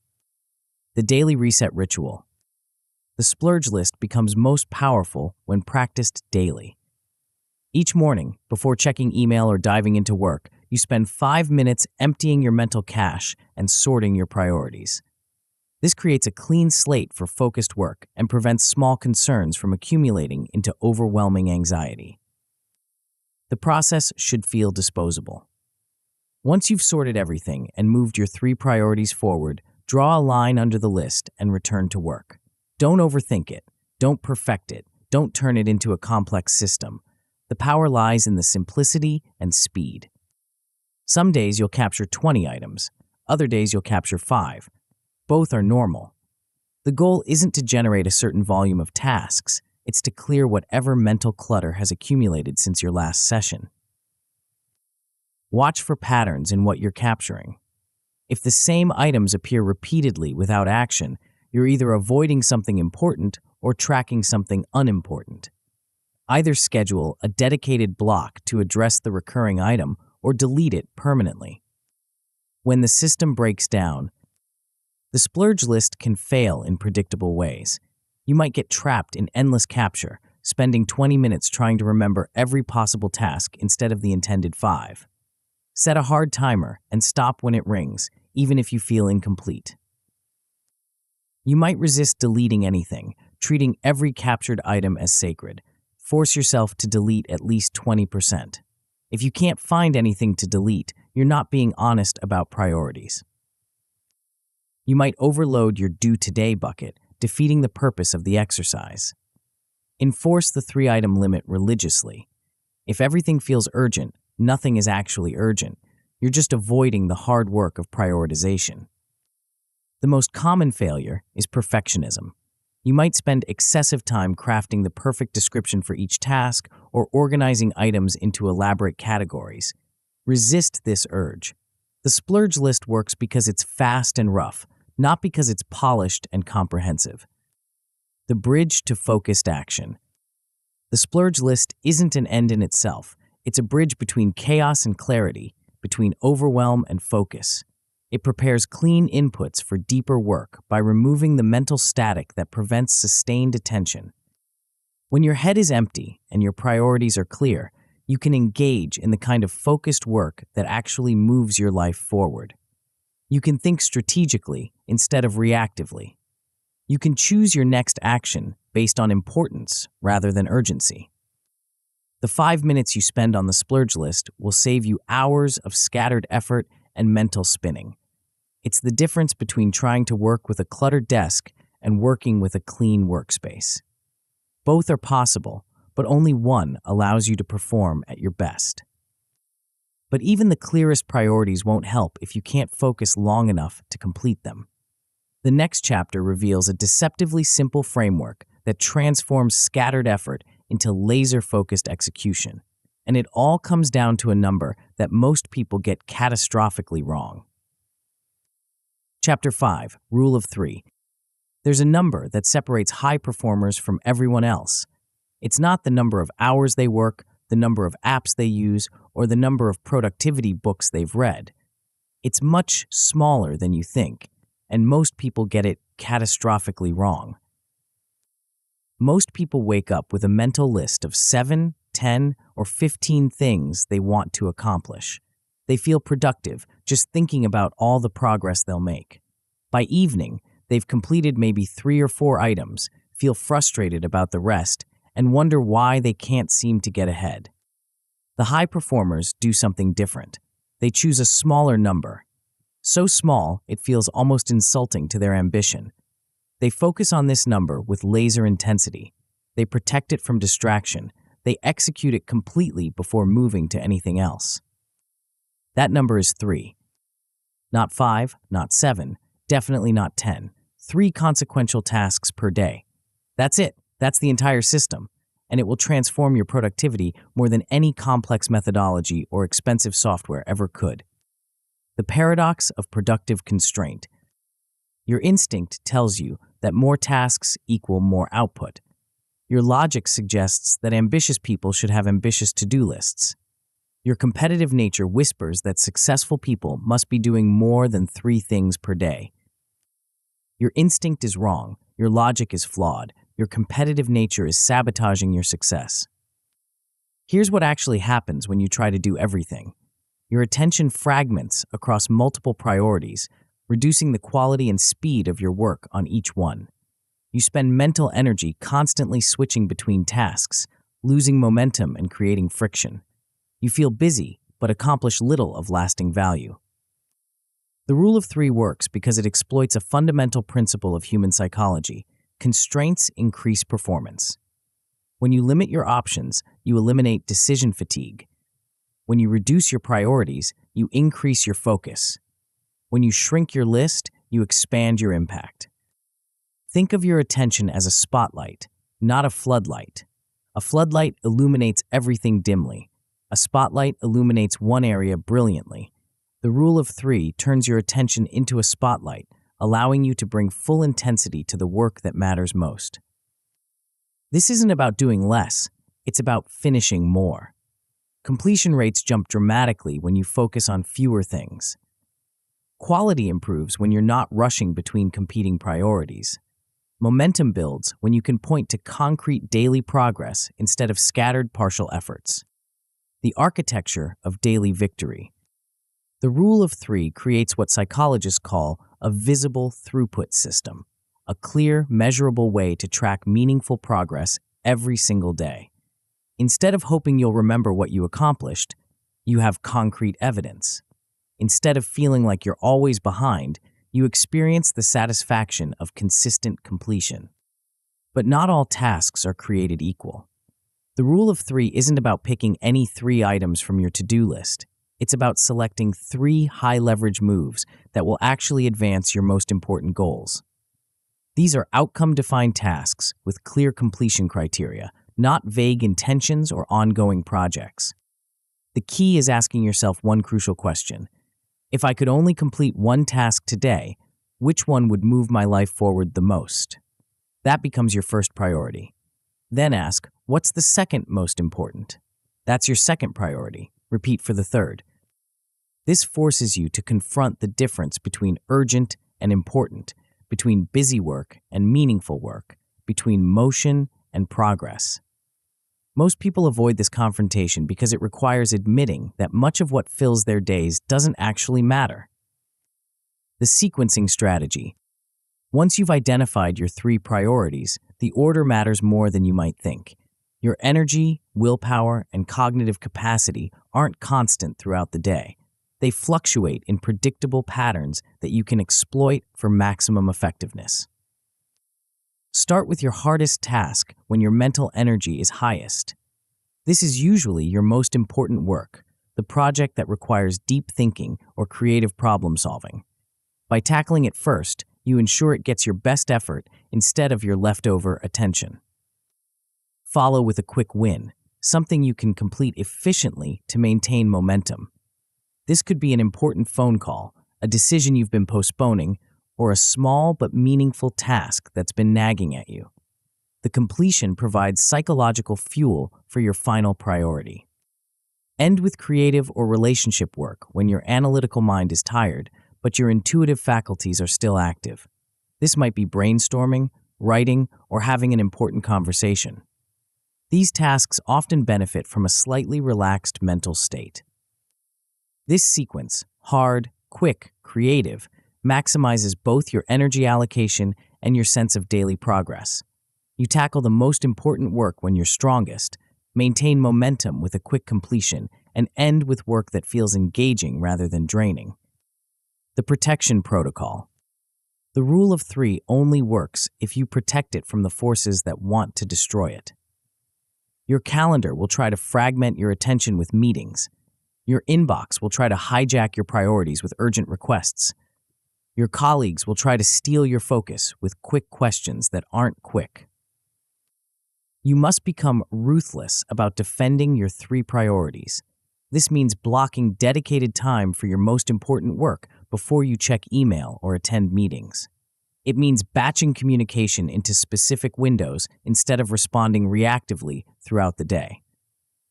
The daily reset ritual. The Splurge List becomes most powerful when practiced daily. Each morning, before checking email or diving into work, you spend 5 minutes emptying your mental cache and sorting your priorities. This creates a clean slate for focused work and prevents small concerns from accumulating into overwhelming anxiety. The process should feel disposable. Once you've sorted everything and moved your 3 priorities forward, draw a line under the list and return to work. Don't overthink it. Don't perfect it. Don't turn it into a complex system. The power lies in the simplicity and speed. Some days you'll capture 20 items. Other days you'll capture 5. Both are normal. The goal isn't to generate a certain volume of tasks. It's to clear whatever mental clutter has accumulated since your last session. Watch for patterns in what you're capturing. If the same items appear repeatedly without action, you're either avoiding something important or tracking something unimportant. Either schedule a dedicated block to address the recurring item or delete it permanently. When the system breaks down, the Splurge List can fail in predictable ways. You might get trapped in endless capture, spending 20 minutes trying to remember every possible task instead of the intended 5. Set a hard timer and stop when it rings, even if you feel incomplete. You might resist deleting anything, treating every captured item as sacred. Force yourself to delete at least 20%. If you can't find anything to delete, you're not being honest about priorities. You might overload your due today bucket, defeating the purpose of the exercise. Enforce the 3-item limit religiously. If everything feels urgent, nothing is actually urgent. You're just avoiding the hard work of prioritization. The most common failure is perfectionism. You might spend excessive time crafting the perfect description for each task or organizing items into elaborate categories. Resist this urge. The Splurge List works because it's fast and rough, not because it's polished and comprehensive. The bridge to focused action. The Splurge List isn't an end in itself. It's a bridge between chaos and clarity, between overwhelm and focus. It prepares clean inputs for deeper work by removing the mental static that prevents sustained attention. When your head is empty and your priorities are clear, you can engage in the kind of focused work that actually moves your life forward. You can think strategically instead of reactively. You can choose your next action based on importance rather than urgency. The 5 minutes you spend on the Splurge List will save you hours of scattered effort and mental spinning. It's the difference between trying to work with a cluttered desk and working with a clean workspace. Both are possible, but only one allows you to perform at your best. But even the clearest priorities won't help if you can't focus long enough to complete them. The next chapter reveals a deceptively simple framework that transforms scattered effort into laser-focused execution. And it all comes down to a number that most people get catastrophically wrong. Chapter 5, Rule of 3. There's a number that separates high performers from everyone else. It's not the number of hours they work, the number of apps they use, or the number of productivity books they've read. It's much smaller than you think, and most people get it catastrophically wrong. Most people wake up with a mental list of 7, 10, or 15 things they want to accomplish. They feel productive just thinking about all the progress they'll make. By evening, they've completed maybe 3 or 4 items, feel frustrated about the rest, and wonder why they can't seem to get ahead. The high performers do something different. They choose a smaller number. So small, it feels almost insulting to their ambition. They focus on this number with laser intensity. They protect it from distraction. They execute it completely before moving to anything else. That number is 3. Not 5, not 7, definitely not 10. 3 consequential tasks per day. That's it. That's the entire system. And it will transform your productivity more than any complex methodology or expensive software ever could. The paradox of productive constraint. Your instinct tells you that more tasks equal more output. Your logic suggests that ambitious people should have ambitious to-do lists. Your competitive nature whispers that successful people must be doing more than 3 things per day. Your instinct is wrong. Your logic is flawed. Your competitive nature is sabotaging your success. Here's what actually happens when you try to do everything. Your attention fragments across multiple priorities, reducing the quality and speed of your work on each one. You spend mental energy constantly switching between tasks, losing momentum and creating friction. You feel busy, but accomplish little of lasting value. The rule of 3 works because it exploits a fundamental principle of human psychology. Constraints increase performance. When you limit your options, you eliminate decision fatigue. When you reduce your priorities, you increase your focus. When you shrink your list, you expand your impact. Think of your attention as a spotlight, not a floodlight. A floodlight illuminates everything dimly. A spotlight illuminates one area brilliantly. The rule of 3 turns your attention into a spotlight, allowing you to bring full intensity to the work that matters most. This isn't about doing less, it's about finishing more. Completion rates jump dramatically when you focus on fewer things. Quality improves when you're not rushing between competing priorities. Momentum builds when you can point to concrete daily progress instead of scattered partial efforts. The architecture of daily victory. The rule of 3 creates what psychologists call a visible throughput system, a clear, measurable way to track meaningful progress every single day. Instead of hoping you'll remember what you accomplished, you have concrete evidence. Instead of feeling like you're always behind, you experience the satisfaction of consistent completion. But not all tasks are created equal. The rule of 3 isn't about picking any 3 items from your to-do list. It's about selecting 3 high-leverage moves that will actually advance your most important goals. These are outcome-defined tasks with clear completion criteria, not vague intentions or ongoing projects. The key is asking yourself one crucial question. If I could only complete one task today, which one would move my life forward the most? That becomes your first priority. Then ask, what's the second most important? That's your second priority. Repeat for the third. This forces you to confront the difference between urgent and important, between busy work and meaningful work, between motion and progress. Most people avoid this confrontation because it requires admitting that much of what fills their days doesn't actually matter. The sequencing strategy. Once you've identified your 3 priorities, the order matters more than you might think. Your energy, willpower, and cognitive capacity aren't constant throughout the day. They fluctuate in predictable patterns that you can exploit for maximum effectiveness. Start with your hardest task when your mental energy is highest. This is usually your most important work, the project that requires deep thinking or creative problem solving. By tackling it first, you ensure it gets your best effort instead of your leftover attention. Follow with a quick win, something you can complete efficiently to maintain momentum. This could be an important phone call, a decision you've been postponing, or a small but meaningful task that's been nagging at you. The completion provides psychological fuel for your final priority. End with creative or relationship work when your analytical mind is tired, but your intuitive faculties are still active. This might be brainstorming, writing, or having an important conversation. These tasks often benefit from a slightly relaxed mental state. This sequence, hard, quick, creative, maximizes both your energy allocation and your sense of daily progress. You tackle the most important work when you're strongest, maintain momentum with a quick completion, and end with work that feels engaging rather than draining. The protection protocol. The rule of 3 only works if you protect it from the forces that want to destroy it. Your calendar will try to fragment your attention with meetings. Your inbox will try to hijack your priorities with urgent requests. Your colleagues will try to steal your focus with quick questions that aren't quick. You must become ruthless about defending your 3 priorities. This means blocking dedicated time for your most important work before you check email or attend meetings. It means batching communication into specific windows instead of responding reactively throughout the day.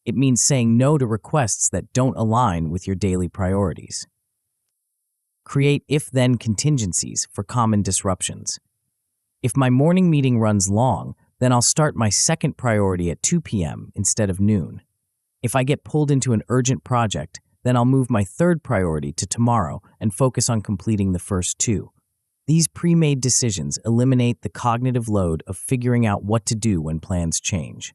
It means saying no to requests that don't align with your daily priorities. Create if-then contingencies for common disruptions. If my morning meeting runs long, then I'll start my second priority at 2 p.m. instead of noon. If I get pulled into an urgent project, then I'll move my third priority to tomorrow and focus on completing the first 2. These pre-made decisions eliminate the cognitive load of figuring out what to do when plans change.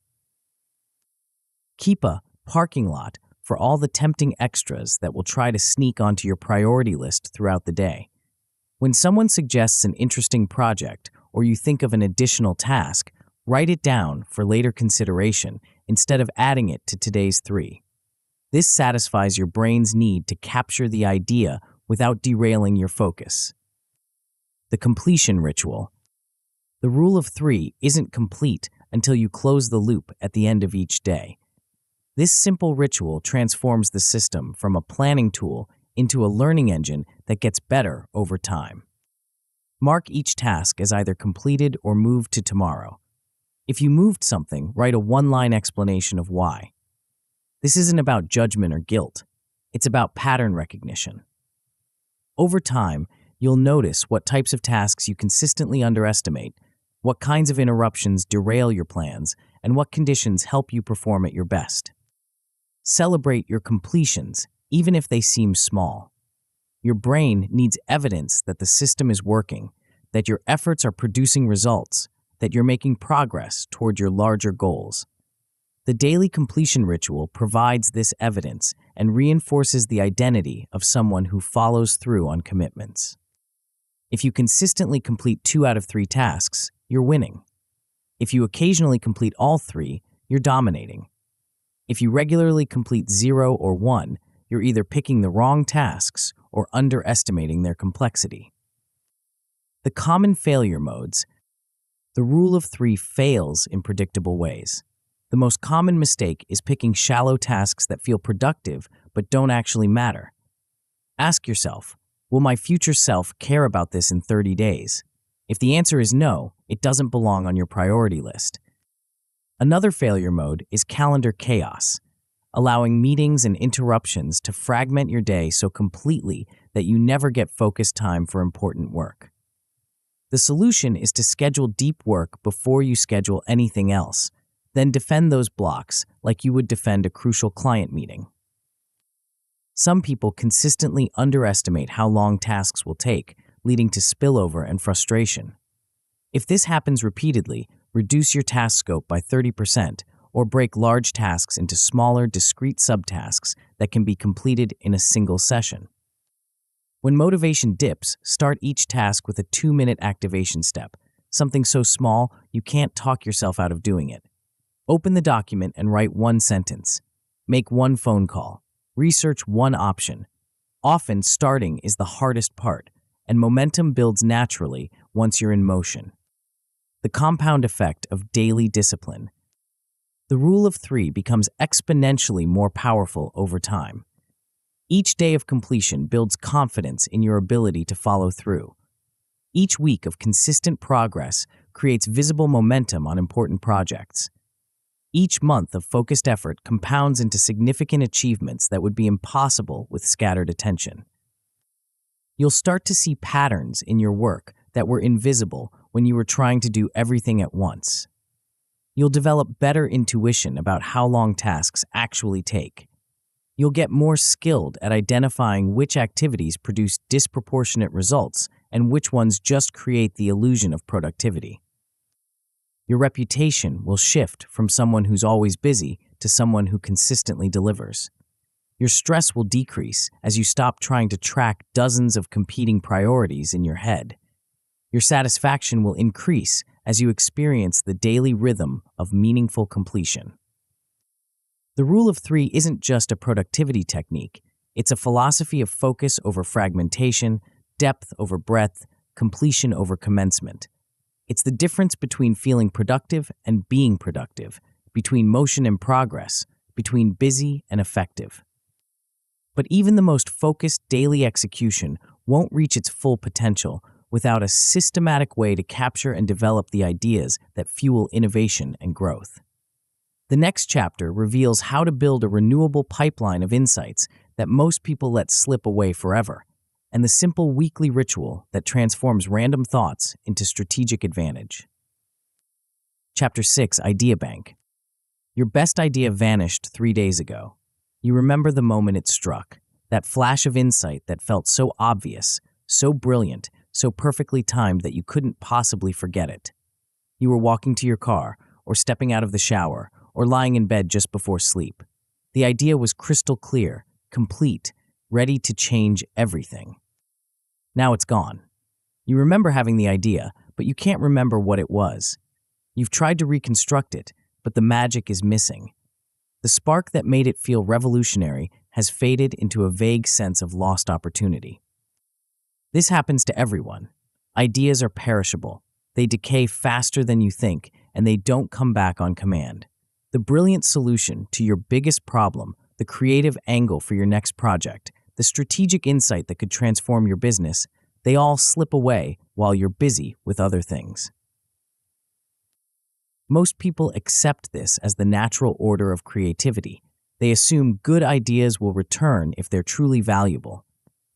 Keep a parking lot for all the tempting extras that will try to sneak onto your priority list throughout the day. When someone suggests an interesting project or you think of an additional task, write it down for later consideration instead of adding it to today's 3. This satisfies your brain's need to capture the idea without derailing your focus. The completion ritual. The rule of 3 isn't complete until you close the loop at the end of each day. This simple ritual transforms the system from a planning tool into a learning engine that gets better over time. Mark each task as either completed or moved to tomorrow. If you moved something, write a 1-line explanation of why. This isn't about judgment or guilt. It's about pattern recognition. Over time, you'll notice what types of tasks you consistently underestimate, what kinds of interruptions derail your plans, and what conditions help you perform at your best. Celebrate your completions, even if they seem small. Your brain needs evidence that the system is working, that your efforts are producing results, that you're making progress toward your larger goals. The daily completion ritual provides this evidence and reinforces the identity of someone who follows through on commitments. If you consistently complete 2 out of 3 tasks, you're winning. If you occasionally complete all 3, you're dominating. If you regularly complete 0 or 1, you're either picking the wrong tasks or underestimating their complexity. The common failure modes. The rule of 3 fails in predictable ways. The most common mistake is picking shallow tasks that feel productive but don't actually matter. Ask yourself, will my future self care about this in 30 days? If the answer is no, it doesn't belong on your priority list. Another failure mode is calendar chaos, allowing meetings and interruptions to fragment your day so completely that you never get focused time for important work. The solution is to schedule deep work before you schedule anything else, then defend those blocks like you would defend a crucial client meeting. Some people consistently underestimate how long tasks will take, leading to spillover and frustration. If this happens repeatedly, reduce your task scope by 30% or break large tasks into smaller, discrete subtasks that can be completed in a single session. When motivation dips, start each task with a 2-minute activation step, something so small you can't talk yourself out of doing it. Open the document and write 1 sentence. Make 1 phone call. Research 1 option. Often, starting is the hardest part, and momentum builds naturally once you're in motion. The compound effect of daily discipline. The rule of 3 becomes exponentially more powerful over time. Each day of completion builds confidence in your ability to follow through. Each week of consistent progress creates visible momentum on important projects. Each month of focused effort compounds into significant achievements that would be impossible with scattered attention. You'll start to see patterns in your work that were invisible when you were trying to do everything at once. You'll develop better intuition about how long tasks actually take. You'll get more skilled at identifying which activities produce disproportionate results and which ones just create the illusion of productivity. Your reputation will shift from someone who's always busy to someone who consistently delivers. Your stress will decrease as you stop trying to track dozens of competing priorities in your head. Your satisfaction will increase as you experience the daily rhythm of meaningful completion. The rule of three isn't just a productivity technique, it's a philosophy of focus over fragmentation, depth over breadth, completion over commencement. It's the difference between feeling productive and being productive, between motion and progress, between busy and effective. But even the most focused daily execution won't reach its full potential without a systematic way to capture and develop the ideas that fuel innovation and growth. The next chapter reveals how to build a renewable pipeline of insights that most people let slip away forever, and the simple weekly ritual that transforms random thoughts into strategic advantage. Chapter 6, Idea Bank. Your best idea vanished 3 days ago. You remember the moment it struck, that flash of insight that felt so obvious, so brilliant, so perfectly timed that you couldn't possibly forget it. You were walking to your car, or stepping out of the shower, or lying in bed just before sleep. The idea was crystal clear, complete, ready to change everything. Now it's gone. You remember having the idea, but you can't remember what it was. You've tried to reconstruct it, but the magic is missing. The spark that made it feel revolutionary has faded into a vague sense of lost opportunity. This happens to everyone. Ideas are perishable. They decay faster than you think, and they don't come back on command. The brilliant solution to your biggest problem, the creative angle for your next project, the strategic insight that could transform your business, they all slip away while you're busy with other things. Most people accept this as the natural order of creativity. They assume good ideas will return if they're truly valuable.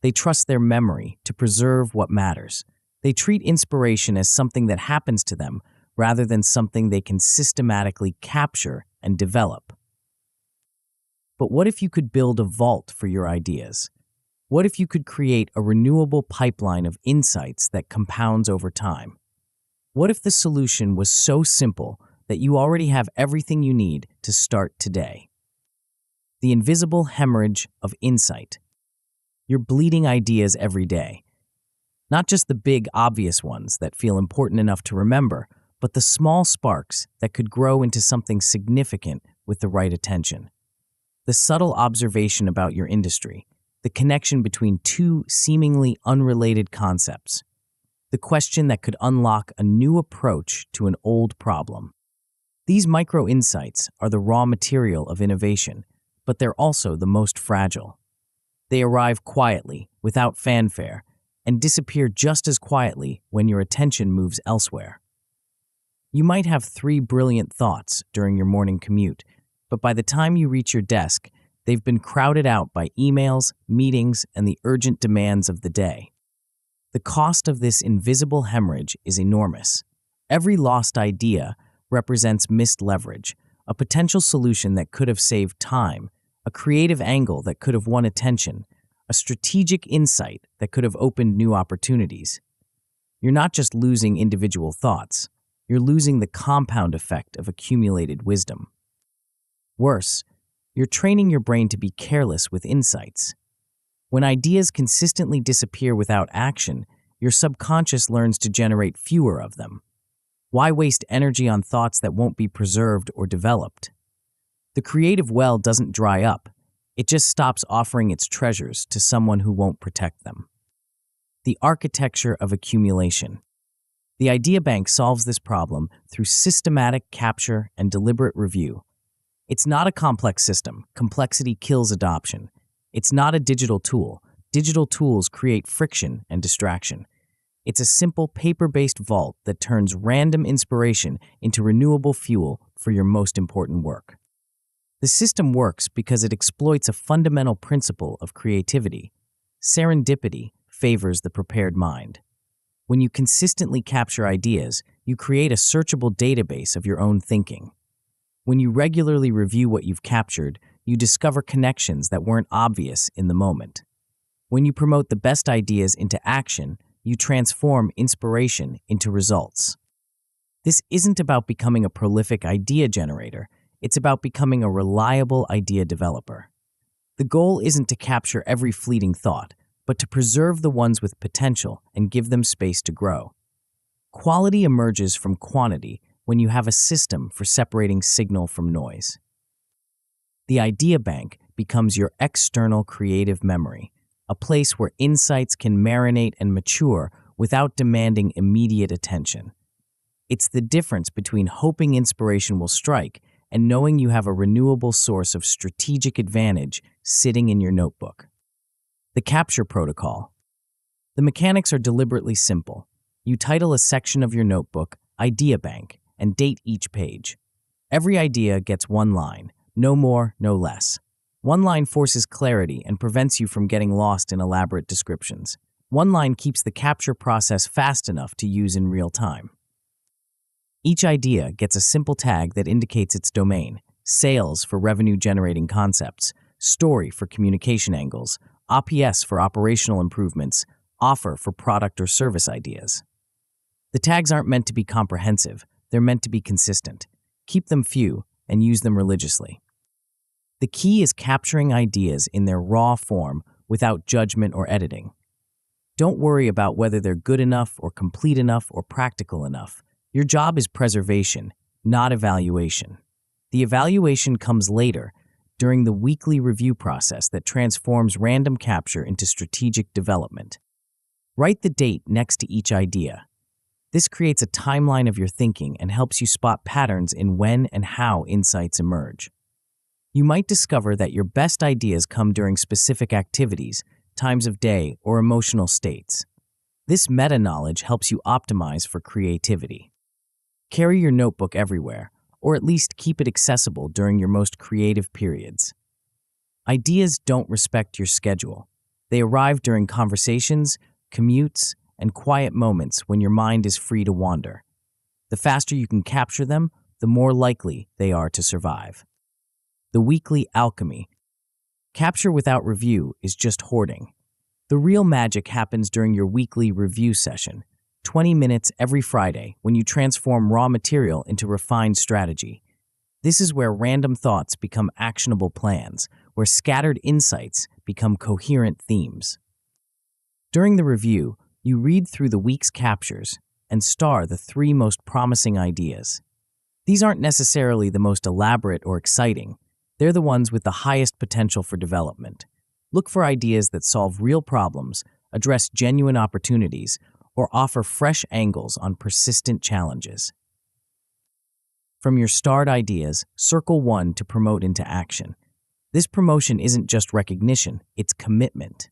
They trust their memory to preserve what matters. They treat inspiration as something that happens to them rather than something they can systematically capture and develop. But what if you could build a vault for your ideas? What if you could create a renewable pipeline of insights that compounds over time? What if the solution was so simple that you already have everything you need to start today? The invisible hemorrhage of insight. You're bleeding ideas every day. Not just the big, obvious ones that feel important enough to remember, but the small sparks that could grow into something significant with the right attention. The subtle observation about your industry, the connection between two seemingly unrelated concepts, the question that could unlock a new approach to an old problem. These micro-insights are the raw material of innovation, but they're also the most fragile. They arrive quietly, without fanfare, and disappear just as quietly when your attention moves elsewhere. You might have 3 brilliant thoughts during your morning commute, but by the time you reach your desk, they've been crowded out by emails, meetings, and the urgent demands of the day. The cost of this invisible hemorrhage is enormous. Every lost idea represents missed leverage, a potential solution that could have saved time, a creative angle that could have won attention, a strategic insight that could have opened new opportunities. You're not just losing individual thoughts, you're losing the compound effect of accumulated wisdom. Worse, you're training your brain to be careless with insights. When ideas consistently disappear without action, your subconscious learns to generate fewer of them. Why waste energy on thoughts that won't be preserved or developed? The creative well doesn't dry up. It just stops offering its treasures to someone who won't protect them. The architecture of accumulation. The Idea Bank solves this problem through systematic capture and deliberate review. It's not a complex system. Complexity kills adoption. It's not a digital tool. Digital tools create friction and distraction. It's a simple paper-based vault that turns random inspiration into renewable fuel for your most important work. The system works because it exploits a fundamental principle of creativity. Serendipity favors the prepared mind. When you consistently capture ideas, you create a searchable database of your own thinking. When you regularly review what you've captured, you discover connections that weren't obvious in the moment. When you promote the best ideas into action, you transform inspiration into results. This isn't about becoming a prolific idea generator. It's about becoming a reliable idea developer. The goal isn't to capture every fleeting thought, but to preserve the ones with potential and give them space to grow. Quality emerges from quantity when you have a system for separating signal from noise. The idea bank becomes your external creative memory, a place where insights can marinate and mature without demanding immediate attention. It's the difference between hoping inspiration will strike and knowing you have a renewable source of strategic advantage sitting in your notebook. The capture protocol. The mechanics are deliberately simple. You title a section of your notebook Idea Bank and date each page. Every idea gets one line, no more, no less. One line forces clarity and prevents you from getting lost in elaborate descriptions. One line keeps the capture process fast enough to use in real time. Each idea gets a simple tag that indicates its domain: sales for revenue-generating concepts, story for communication angles, OPS for operational improvements, offer for product or service ideas. The tags aren't meant to be comprehensive, they're meant to be consistent. Keep them few and use them religiously. The key is capturing ideas in their raw form without judgment or editing. Don't worry about whether they're good enough or complete enough or practical enough. Your job is preservation, not evaluation. The evaluation comes later, during the weekly review process that transforms random capture into strategic development. Write the date next to each idea. This creates a timeline of your thinking and helps you spot patterns in when and how insights emerge. You might discover that your best ideas come during specific activities, times of day, or emotional states. This meta-knowledge helps you optimize for creativity. Carry your notebook everywhere, or at least keep it accessible during your most creative periods. Ideas don't respect your schedule. They arrive during conversations, commutes, and quiet moments when your mind is free to wander. The faster you can capture them, the more likely they are to survive. The weekly alchemy. Capture without review is just hoarding. The real magic happens during your weekly review session, 20 minutes every Friday, when you transform raw material into refined strategy. This is where random thoughts become actionable plans, where scattered insights become coherent themes. During the review, you read through the week's captures and star the 3 most promising ideas. These aren't necessarily the most elaborate or exciting. They're the ones with the highest potential for development. Look for ideas that solve real problems, address genuine opportunities, or offer fresh angles on persistent challenges. From your starred ideas, circle 1 to promote into action. This promotion isn't just recognition, it's commitment.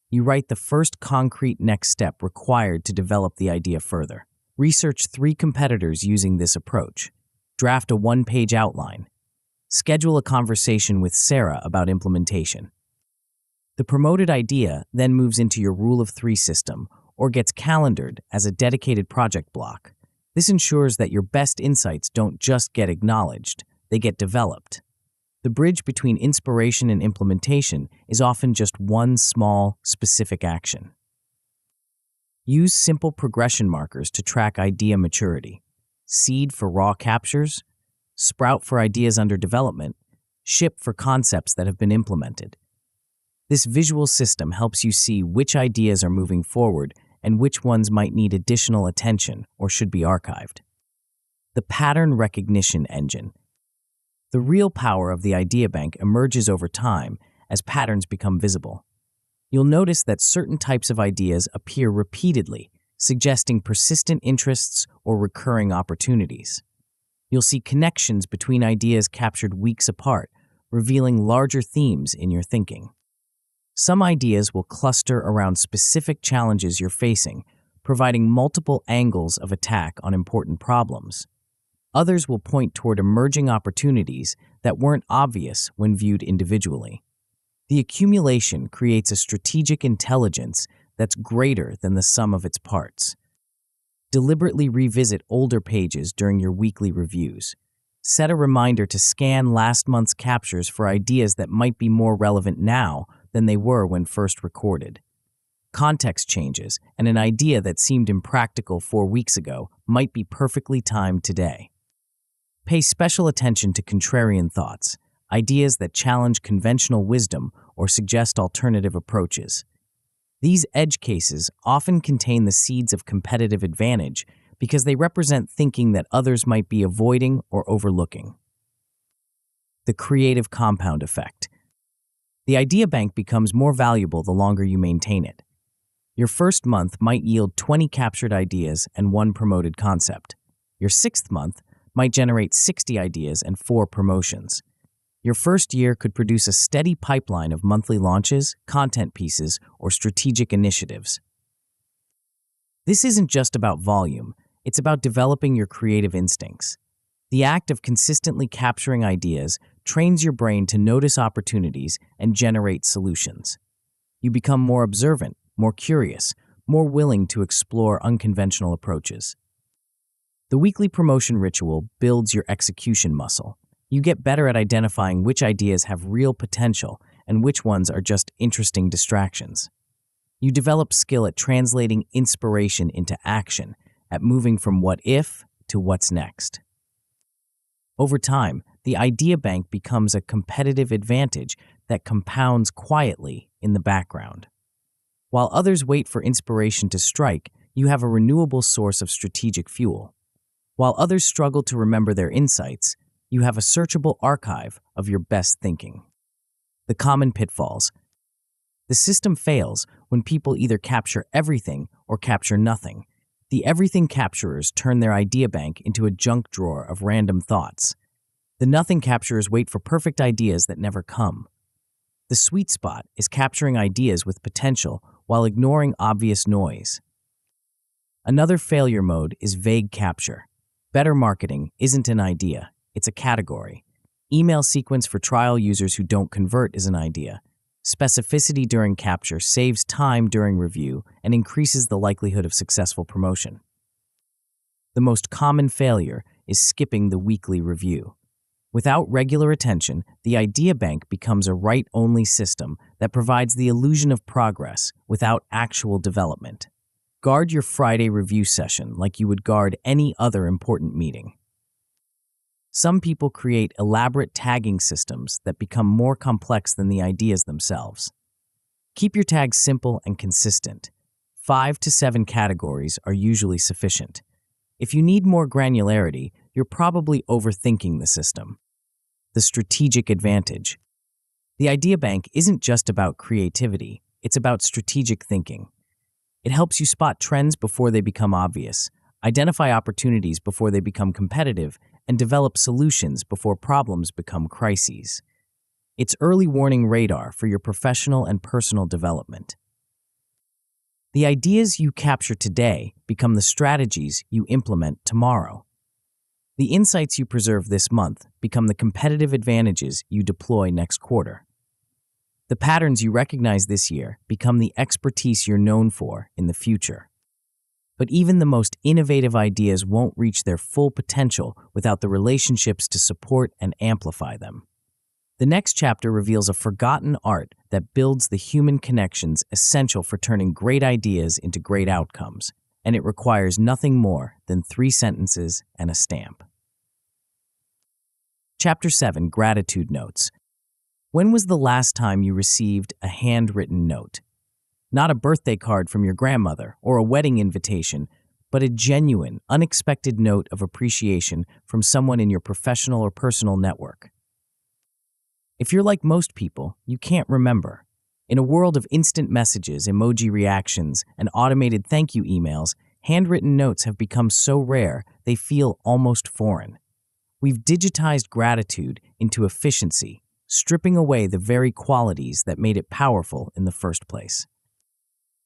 You write the first concrete next step required to develop the idea further. Research 3 competitors using this approach. Draft a 1-page outline. Schedule a conversation with Sarah about implementation. The promoted idea then moves into your Rule of 3 system or gets calendared as a dedicated project block. This ensures that your best insights don't just get acknowledged, they get developed. The bridge between inspiration and implementation is often just one small, specific action. Use simple progression markers to track idea maturity. Seed for raw captures, sprout for ideas under development, ship for concepts that have been implemented. This visual system helps you see which ideas are moving forward and which ones might need additional attention or should be archived. The pattern recognition engine. The real power of the idea bank emerges over time as patterns become visible. You'll notice that certain types of ideas appear repeatedly, suggesting persistent interests or recurring opportunities. You'll see connections between ideas captured weeks apart, revealing larger themes in your thinking. Some ideas will cluster around specific challenges you're facing, providing multiple angles of attack on important problems. Others will point toward emerging opportunities that weren't obvious when viewed individually. The accumulation creates a strategic intelligence that's greater than the sum of its parts. Deliberately revisit older pages during your weekly reviews. Set a reminder to scan last month's captures for ideas that might be more relevant now than they were when first recorded. Context changes, and an idea that seemed impractical 4 weeks ago might be perfectly timed today. Pay special attention to contrarian thoughts, ideas that challenge conventional wisdom or suggest alternative approaches. These edge cases often contain the seeds of competitive advantage because they represent thinking that others might be avoiding or overlooking. the creative compound effect. The idea bank becomes more valuable the longer you maintain it. Your first month might yield 20 captured ideas and 1 promoted concept. Your 6th month might generate 60 ideas and 4 promotions. Your first year could produce a steady pipeline of monthly launches, content pieces, or strategic initiatives. This isn't just about volume, it's about developing your creative instincts. The act of consistently capturing ideas trains your brain to notice opportunities and generate solutions. You become more observant, more curious, more willing to explore unconventional approaches. The weekly promotion ritual builds your execution muscle. You get better at identifying which ideas have real potential and which ones are just interesting distractions. You develop skill at translating inspiration into action, at moving from what if to what's next. Over time, the idea bank becomes a competitive advantage that compounds quietly in the background. While others wait for inspiration to strike, you have a renewable source of strategic fuel. While others struggle to remember their insights, you have a searchable archive of your best thinking. The common pitfalls. The system fails when people either capture everything or capture nothing. The everything capturers turn their idea bank into a junk drawer of random thoughts. The nothing capturers wait for perfect ideas that never come. The sweet spot is capturing ideas with potential while ignoring obvious noise. Another failure mode is vague capture. Better marketing isn't an idea, it's a category. Email sequence for trial users who don't convert is an idea. Specificity during capture saves time during review and increases the likelihood of successful promotion. The most common failure is skipping the weekly review. Without regular attention, the idea bank becomes a write-only system that provides the illusion of progress without actual development. Guard your Friday review session like you would guard any other important meeting. Some people create elaborate tagging systems that become more complex than the ideas themselves. Keep your tags simple and consistent. 5 to 7 categories are usually sufficient. If you need more granularity, you're probably overthinking the system. The strategic advantage. The idea bank isn't just about creativity, it's about strategic thinking. It helps you spot trends before they become obvious, identify opportunities before they become competitive, and develop solutions before problems become crises. It's early warning radar for your professional and personal development. The ideas you capture today become the strategies you implement tomorrow. The insights you preserve this month become the competitive advantages you deploy next quarter. The patterns you recognize this year become the expertise you're known for in the future. But even the most innovative ideas won't reach their full potential without the relationships to support and amplify them. The next chapter reveals a forgotten art that builds the human connections essential for turning great ideas into great outcomes, and it requires nothing more than 3 sentences and a stamp. Chapter 7: Gratitude Notes. When was the last time you received a handwritten note? Not a birthday card from your grandmother or a wedding invitation, but a genuine, unexpected note of appreciation from someone in your professional or personal network. If you're like most people, you can't remember. In a world of instant messages, emoji reactions, and automated thank you emails, handwritten notes have become so rare they feel almost foreign. We've digitized gratitude into efficiency, stripping away the very qualities that made it powerful in the first place.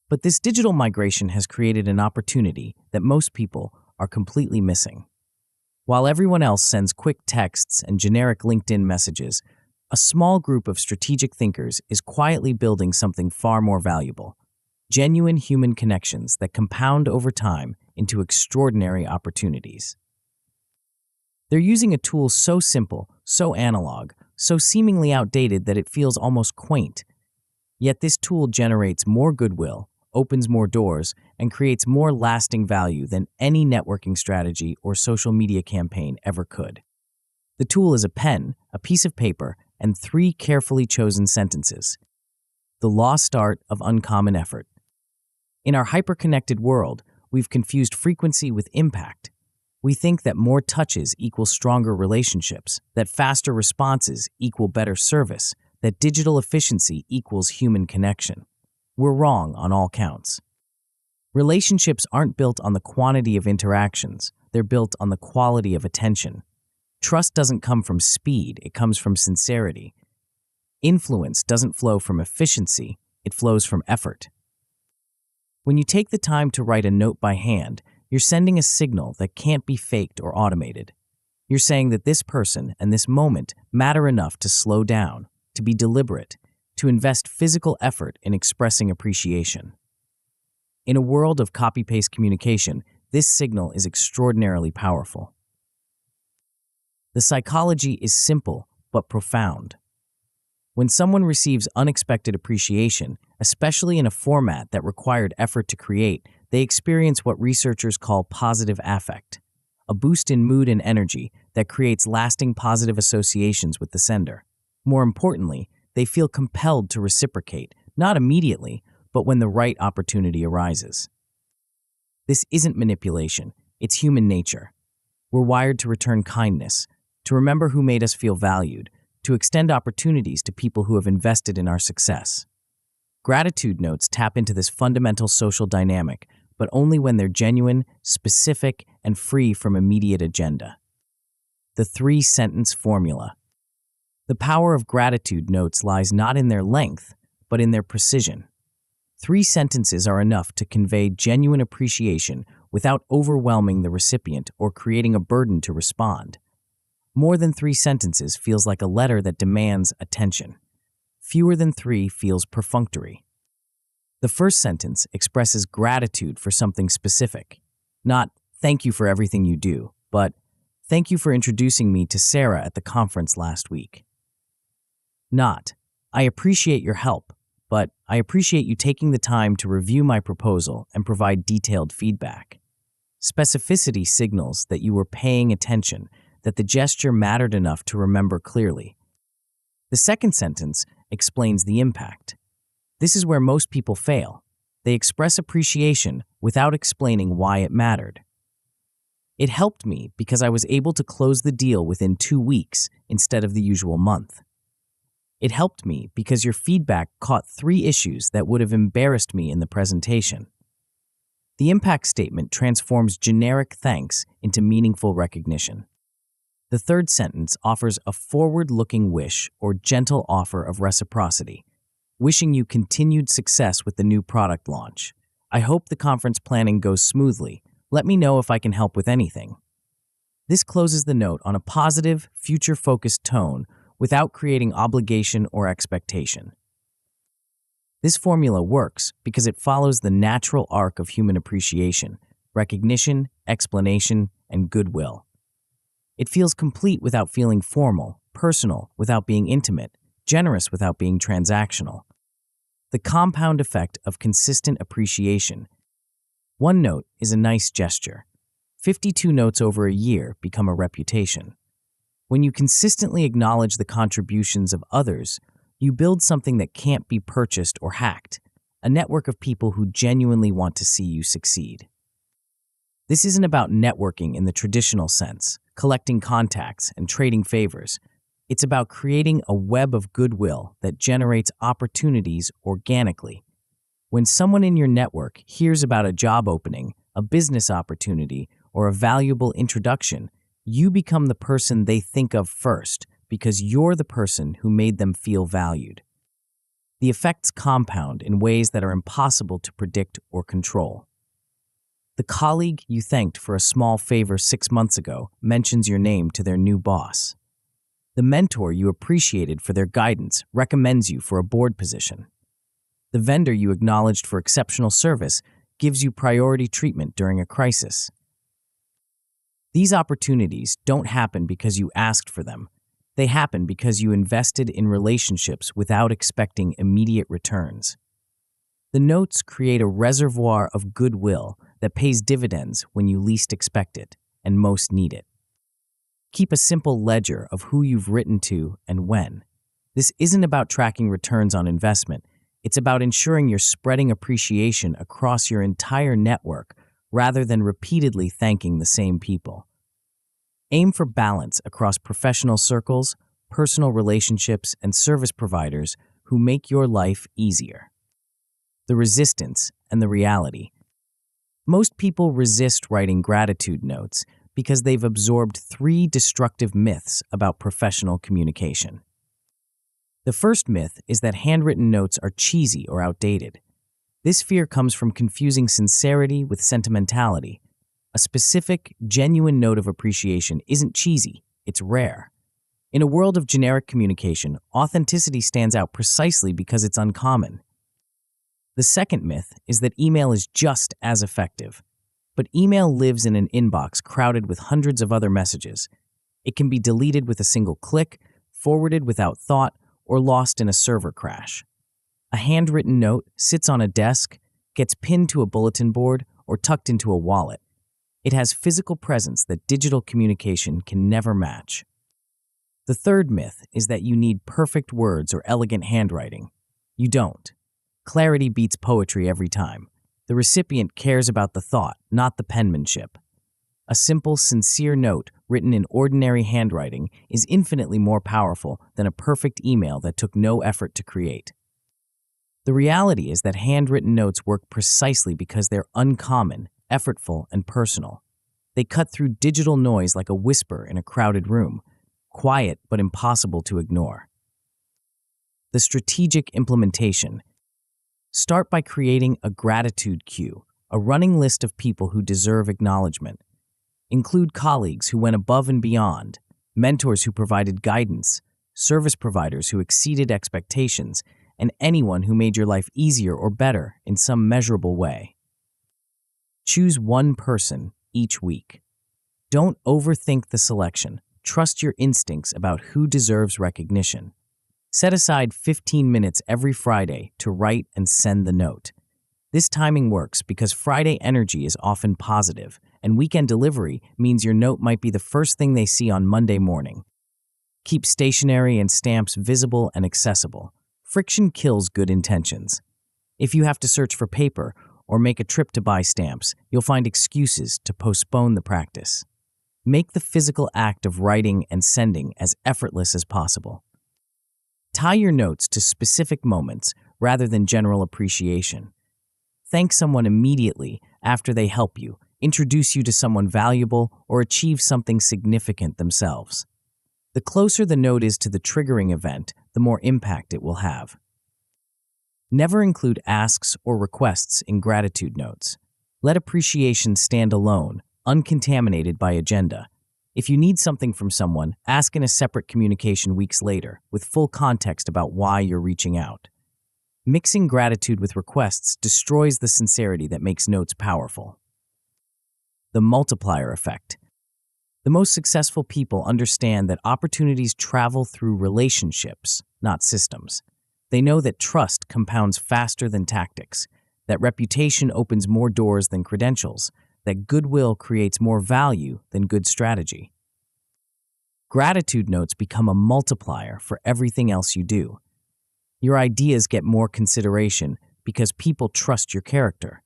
But this digital migration has created an opportunity that most people are completely missing. While everyone else sends quick texts and generic LinkedIn messages, a small group of strategic thinkers is quietly building something far more valuable: genuine human connections that compound over time into extraordinary opportunities. They're using a tool so simple, so analog, so seemingly outdated that it feels almost quaint. Yet this tool generates more goodwill, opens more doors, and creates more lasting value than any networking strategy or social media campaign ever could. The tool is a pen, a piece of paper, and 3 carefully chosen sentences. The lost art of uncommon effort. In our hyper-connected world, we've confused frequency with impact. We think that more touches equal stronger relationships, that faster responses equal better service, that digital efficiency equals human connection. We're wrong on all counts. Relationships aren't built on the quantity of interactions, they're built on the quality of attention. Trust doesn't come from speed, it comes from sincerity. Influence doesn't flow from efficiency, it flows from effort. When you take the time to write a note by hand, you're sending a signal that can't be faked or automated. You're saying that this person and this moment matter enough to slow down, to be deliberate, to invest physical effort in expressing appreciation. In a world of copy-paste communication, this signal is extraordinarily powerful. The psychology is simple but profound. When someone receives unexpected appreciation, especially in a format that required effort to create, they experience what researchers call positive affect, a boost in mood and energy that creates lasting positive associations with the sender. More importantly, they feel compelled to reciprocate, not immediately, but when the right opportunity arises. This isn't manipulation, it's human nature. We're wired to return kindness, to remember who made us feel valued, to extend opportunities to people who have invested in our success. Gratitude notes tap into this fundamental social dynamic, but only when they're genuine, specific, and free from immediate agenda. The 3-sentence formula. The power of gratitude notes lies not in their length, but in their precision. 3 sentences are enough to convey genuine appreciation without overwhelming the recipient or creating a burden to respond. More than 3 sentences feels like a letter that demands attention. Fewer than 3 feels perfunctory. The first sentence expresses gratitude for something specific. Not, "Thank you for everything you do," but, "Thank you for introducing me to Sarah at the conference last week." Not, "I appreciate your help," but, "I appreciate you taking the time to review my proposal and provide detailed feedback." Specificity signals that you were paying attention, that the gesture mattered enough to remember clearly. The second sentence explains the impact. This is where most people fail. They express appreciation without explaining why it mattered. It helped me because I was able to close the deal within 2 weeks instead of the usual month. It helped me because your feedback caught 3 issues that would have embarrassed me in the presentation. The impact statement transforms generic thanks into meaningful recognition. The third sentence offers a forward-looking wish or gentle offer of reciprocity, wishing you continued success with the new product launch. I hope the conference planning goes smoothly. Let me know if I can help with anything. This closes the note on a positive, future-focused tone without creating obligation or expectation. This formula works because it follows the natural arc of human appreciation: recognition, explanation, and goodwill. It feels complete without feeling formal, personal without being intimate, generous without being transactional. The compound effect of consistent appreciation. 1 note is a nice gesture. 52 notes over a year become a reputation. When you consistently acknowledge the contributions of others, you build something that can't be purchased or hacked, a network of people who genuinely want to see you succeed. This isn't about networking in the traditional sense, collecting contacts and trading favors. It's about creating a web of goodwill that generates opportunities organically. When someone in your network hears about a job opening, a business opportunity, or a valuable introduction, you become the person they think of first because you're the person who made them feel valued. The effects compound in ways that are impossible to predict or control. The colleague you thanked for a small favor 6 months ago mentions your name to their new boss. The mentor you appreciated for their guidance recommends you for a board position. The vendor you acknowledged for exceptional service gives you priority treatment during a crisis. These opportunities don't happen because you asked for them. They happen because you invested in relationships without expecting immediate returns. The notes create a reservoir of goodwill that pays dividends when you least expect it and most need it. Keep a simple ledger of who you've written to and when. This isn't about tracking returns on investment. It's about ensuring you're spreading appreciation across your entire network rather than repeatedly thanking the same people. Aim for balance across professional circles, personal relationships, and service providers who make your life easier. The resistance and the reality. Most people resist writing gratitude notes because they've absorbed 3 destructive myths about professional communication. The first myth is that handwritten notes are cheesy or outdated. This fear comes from confusing sincerity with sentimentality. A specific, genuine note of appreciation isn't cheesy, it's rare. In a world of generic communication, authenticity stands out precisely because it's uncommon. The second myth is that email is just as effective. But email lives in an inbox crowded with hundreds of other messages. It can be deleted with a single click, forwarded without thought, or lost in a server crash. A handwritten note sits on a desk, gets pinned to a bulletin board, or tucked into a wallet. It has physical presence that digital communication can never match. The third myth is that you need perfect words or elegant handwriting. You don't. Clarity beats poetry every time. The recipient cares about the thought, not the penmanship. A simple, sincere note written in ordinary handwriting is infinitely more powerful than a perfect email that took no effort to create. The reality is that handwritten notes work precisely because they're uncommon, effortful, and personal. They cut through digital noise like a whisper in a crowded room, quiet but impossible to ignore. The strategic implementation. Start by creating a gratitude queue, a running list of people who deserve acknowledgement. Include colleagues who went above and beyond, mentors who provided guidance, service providers who exceeded expectations, and anyone who made your life easier or better in some measurable way. Choose one person each week. Don't overthink the selection. Trust your instincts about who deserves recognition. Set aside 15 minutes every Friday to write and send the note. This timing works because Friday energy is often positive, and weekend delivery means your note might be the first thing they see on Monday morning. Keep stationery and stamps visible and accessible. Friction kills good intentions. If you have to search for paper or make a trip to buy stamps, you'll find excuses to postpone the practice. Make the physical act of writing and sending as effortless as possible. Tie your notes to specific moments rather than general appreciation. Thank someone immediately after they help you, introduce you to someone valuable, or achieve something significant themselves. The closer the note is to the triggering event, the more impact it will have. Never include asks or requests in gratitude notes. Let appreciation stand alone, uncontaminated by agenda. If you need something from someone, ask in a separate communication weeks later, with full context about why you're reaching out. Mixing gratitude with requests destroys the sincerity that makes notes powerful. The multiplier effect. The most successful people understand that opportunities travel through relationships, not systems. They know that trust compounds faster than tactics, that reputation opens more doors than credentials, that goodwill creates more value than good strategy. Gratitude notes become a multiplier for everything else you do. Your ideas get more consideration because people trust your character.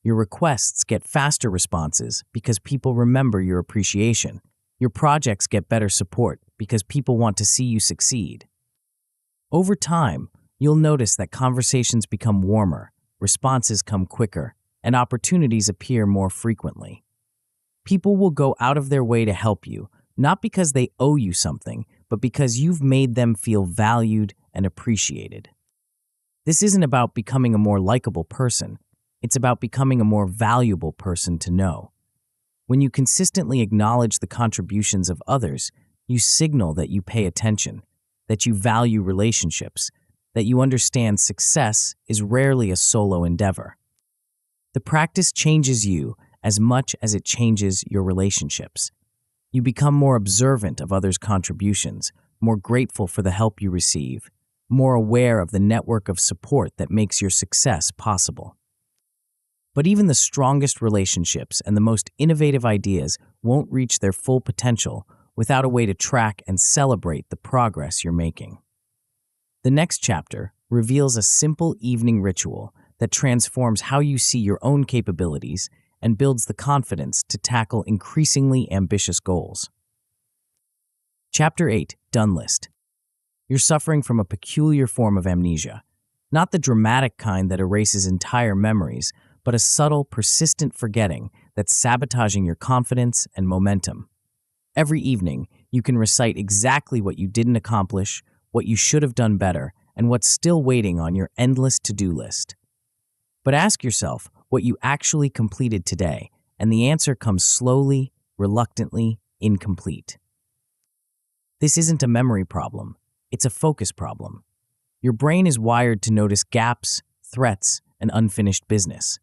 Your requests get faster responses because people remember your appreciation. Your projects get better support because people want to see you succeed. Over time, you'll notice that conversations become warmer, responses come quicker, and opportunities appear more frequently. People will go out of their way to help you, not because they owe you something, but because you've made them feel valued and appreciated. This isn't about becoming a more likable person. It's about becoming a more valuable person to know. When you consistently acknowledge the contributions of others, you signal that you pay attention, that you value relationships, that you understand success is rarely a solo endeavor. The practice changes you as much as it changes your relationships. You become more observant of others' contributions, more grateful for the help you receive, more aware of the network of support that makes your success possible. But even the strongest relationships and the most innovative ideas won't reach their full potential without a way to track and celebrate the progress you're making. The next chapter reveals a simple evening ritual that transforms how you see your own capabilities and builds the confidence to tackle increasingly ambitious goals. Chapter 8, Done List. You're suffering from a peculiar form of amnesia. Not the dramatic kind that erases entire memories, but a subtle, persistent forgetting that's sabotaging your confidence and momentum. Every evening, you can recite exactly what you didn't accomplish, what you should have done better, and what's still waiting on your endless to-do list. But ask yourself what you actually completed today, and the answer comes slowly, reluctantly, incomplete. This isn't a memory problem, it's a focus problem. Your brain is wired to notice gaps, threats, and unfinished business.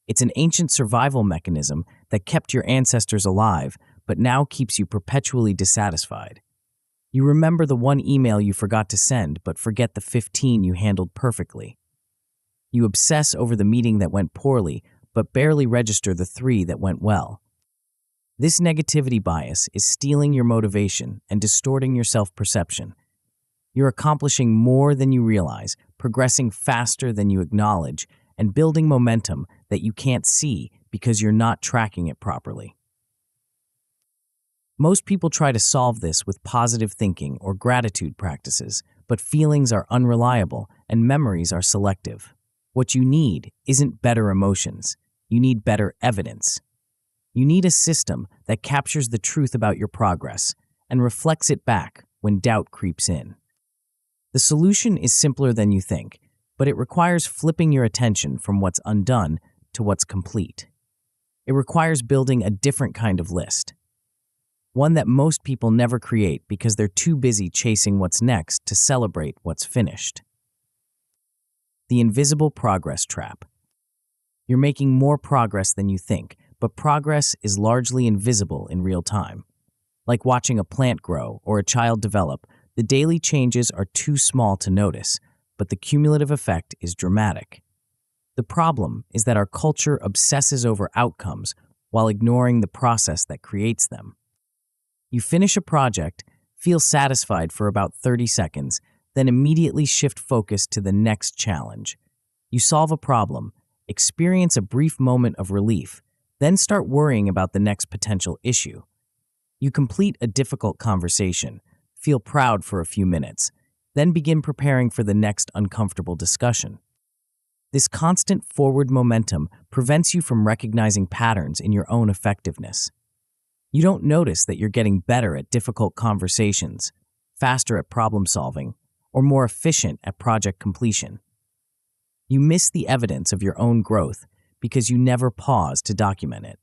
It's an ancient survival mechanism that kept your ancestors alive, but now keeps you perpetually dissatisfied. You remember the one email you forgot to send, but forget the 15 you handled perfectly. You obsess over the meeting that went poorly, but barely register the 3 that went well. This negativity bias is stealing your motivation and distorting your self-perception. You're accomplishing more than you realize, progressing faster than you acknowledge, and building momentum that you can't see because you're not tracking it properly. Most people try to solve this with positive thinking or gratitude practices, but feelings are unreliable and memories are selective. What you need isn't better emotions. You need better evidence. You need a system that captures the truth about your progress and reflects it back when doubt creeps in. The solution is simpler than you think, but it requires flipping your attention from what's undone to what's complete. It requires building a different kind of list, one that most people never create because they're too busy chasing what's next to celebrate what's finished. The invisible progress trap. You're making more progress than you think, but progress is largely invisible in real time. Like watching a plant grow or a child develop, the daily changes are too small to notice, but the cumulative effect is dramatic. The problem is that our culture obsesses over outcomes while ignoring the process that creates them. You finish a project, feel satisfied for about 30 seconds, then immediately shift focus to the next challenge. You solve a problem, experience a brief moment of relief, then start worrying about the next potential issue. You complete a difficult conversation, feel proud for a few minutes, then begin preparing for the next uncomfortable discussion. This constant forward momentum prevents you from recognizing patterns in your own effectiveness. You don't notice that you're getting better at difficult conversations, faster at problem solving, or more efficient at project completion. You miss the evidence of your own growth because you never pause to document it.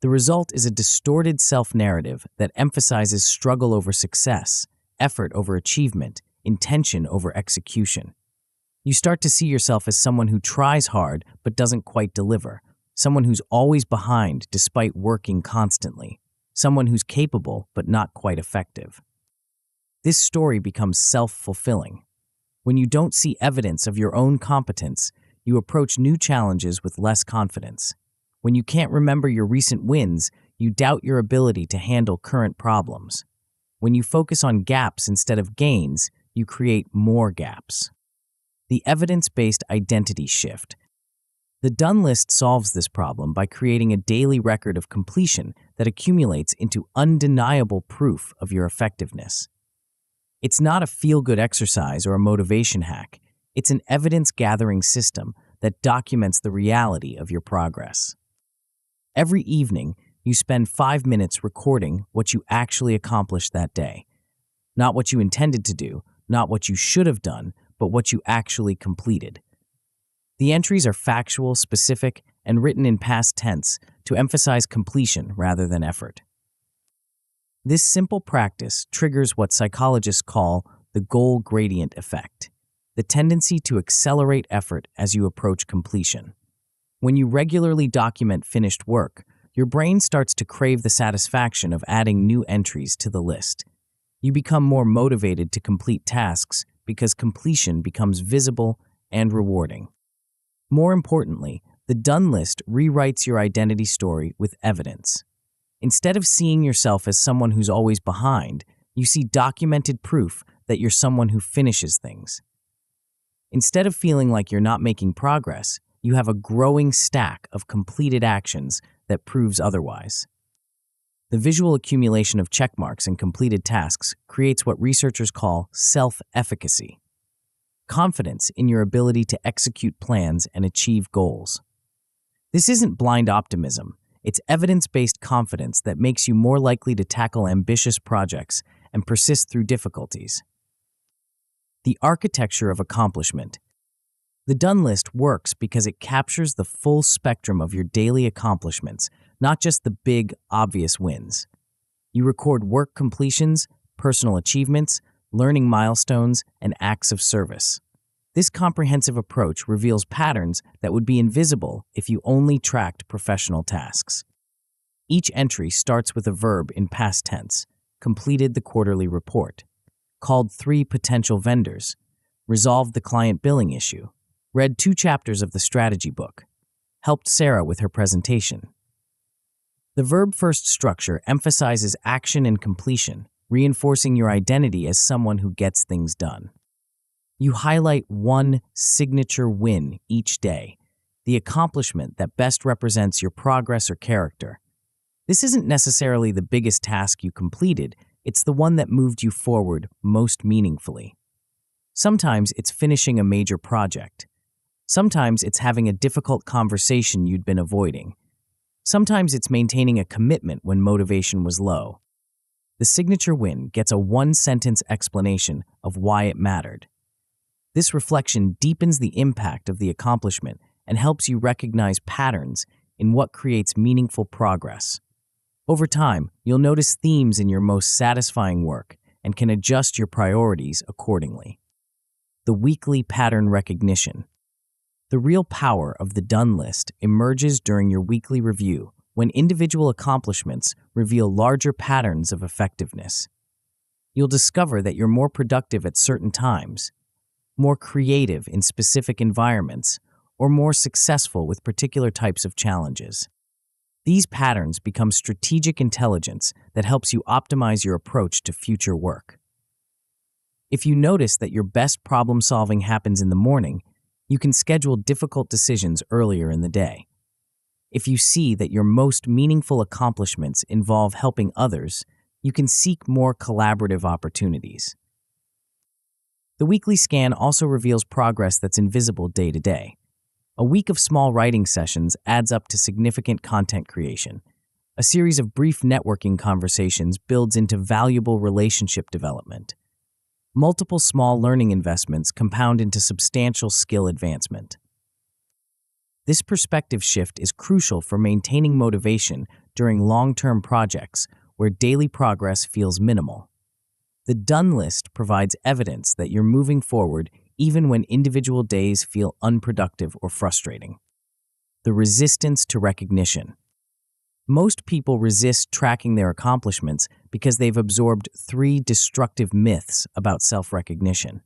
The result is a distorted self-narrative that emphasizes struggle over success, effort over achievement, intention over execution. You start to see yourself as someone who tries hard but doesn't quite deliver, someone who's always behind despite working constantly, someone who's capable but not quite effective. This story becomes self-fulfilling. When you don't see evidence of your own competence, you approach new challenges with less confidence. When you can't remember your recent wins, you doubt your ability to handle current problems. When you focus on gaps instead of gains, you create more gaps. The evidence-based identity shift. The done list solves this problem by creating a daily record of completion that accumulates into undeniable proof of your effectiveness. It's not a feel-good exercise or a motivation hack. It's an evidence-gathering system that documents the reality of your progress. Every evening, you spend 5 minutes recording what you actually accomplished that day. Not what you intended to do, not what you should have done, but what you actually completed. The entries are factual, specific, and written in past tense to emphasize completion rather than effort. This simple practice triggers what psychologists call the goal gradient effect, the tendency to accelerate effort as you approach completion. When you regularly document finished work, your brain starts to crave the satisfaction of adding new entries to the list. You become more motivated to complete tasks because completion becomes visible and rewarding. More importantly, the done list rewrites your identity story with evidence. Instead of seeing yourself as someone who's always behind, you see documented proof that you're someone who finishes things. Instead of feeling like you're not making progress, you have a growing stack of completed actions that proves otherwise. The visual accumulation of checkmarks and completed tasks creates what researchers call self-efficacy, confidence in your ability to execute plans and achieve goals. This isn't blind optimism. It's evidence-based confidence that makes you more likely to tackle ambitious projects and persist through difficulties. The architecture of accomplishment. The done list works because it captures the full spectrum of your daily accomplishments, not just the big, obvious wins. You record work completions, personal achievements, learning milestones, and acts of service. This comprehensive approach reveals patterns that would be invisible if you only tracked professional tasks. Each entry starts with a verb in past tense: completed the quarterly report, called 3 potential vendors, resolved the client billing issue, read 2 chapters of the strategy book, helped Sarah with her presentation. The verb-first structure emphasizes action and completion, reinforcing your identity as someone who gets things done. You highlight one signature win each day, the accomplishment that best represents your progress or character. This isn't necessarily the biggest task you completed, it's the one that moved you forward most meaningfully. Sometimes it's finishing a major project. Sometimes it's having a difficult conversation you'd been avoiding. Sometimes it's maintaining a commitment when motivation was low. The signature win gets a one-sentence explanation of why it mattered. This reflection deepens the impact of the accomplishment and helps you recognize patterns in what creates meaningful progress. Over time, you'll notice themes in your most satisfying work and can adjust your priorities accordingly. The weekly pattern recognition. The real power of the done list emerges during your weekly review when individual accomplishments reveal larger patterns of effectiveness. You'll discover that you're more productive at certain times, more creative in specific environments, or more successful with particular types of challenges. These patterns become strategic intelligence that helps you optimize your approach to future work. If you notice that your best problem-solving happens in the morning, you can schedule difficult decisions earlier in the day. If you see that your most meaningful accomplishments involve helping others, you can seek more collaborative opportunities. The weekly scan also reveals progress that's invisible day to day. A week of small writing sessions adds up to significant content creation. A series of brief networking conversations builds into valuable relationship development. Multiple small learning investments compound into substantial skill advancement. This perspective shift is crucial for maintaining motivation during long-term projects where daily progress feels minimal. The done list provides evidence that you're moving forward even when individual days feel unproductive or frustrating. The resistance to recognition. Most people resist tracking their accomplishments because they've absorbed 3 destructive myths about self-recognition.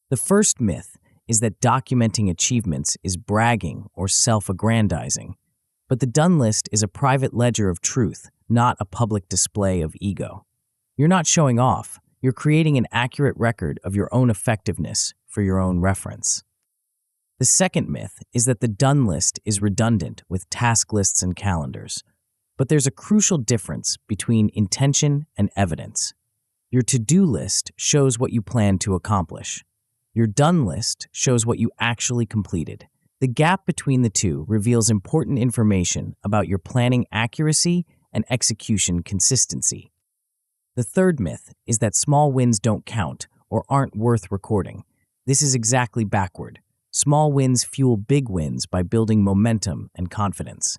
The first myth is that documenting achievements is bragging or self-aggrandizing, but the done list is a private ledger of truth, not a public display of ego. You're not showing off, you're creating an accurate record of your own effectiveness for your own reference. The second myth is that the done list is redundant with task lists and calendars. But there's a crucial difference between intention and evidence. Your to-do list shows what you plan to accomplish. Your done list shows what you actually completed. The gap between the two reveals important information about your planning accuracy and execution consistency. The third myth is that small wins don't count or aren't worth recording. This is exactly backward. Small wins fuel big wins by building momentum and confidence.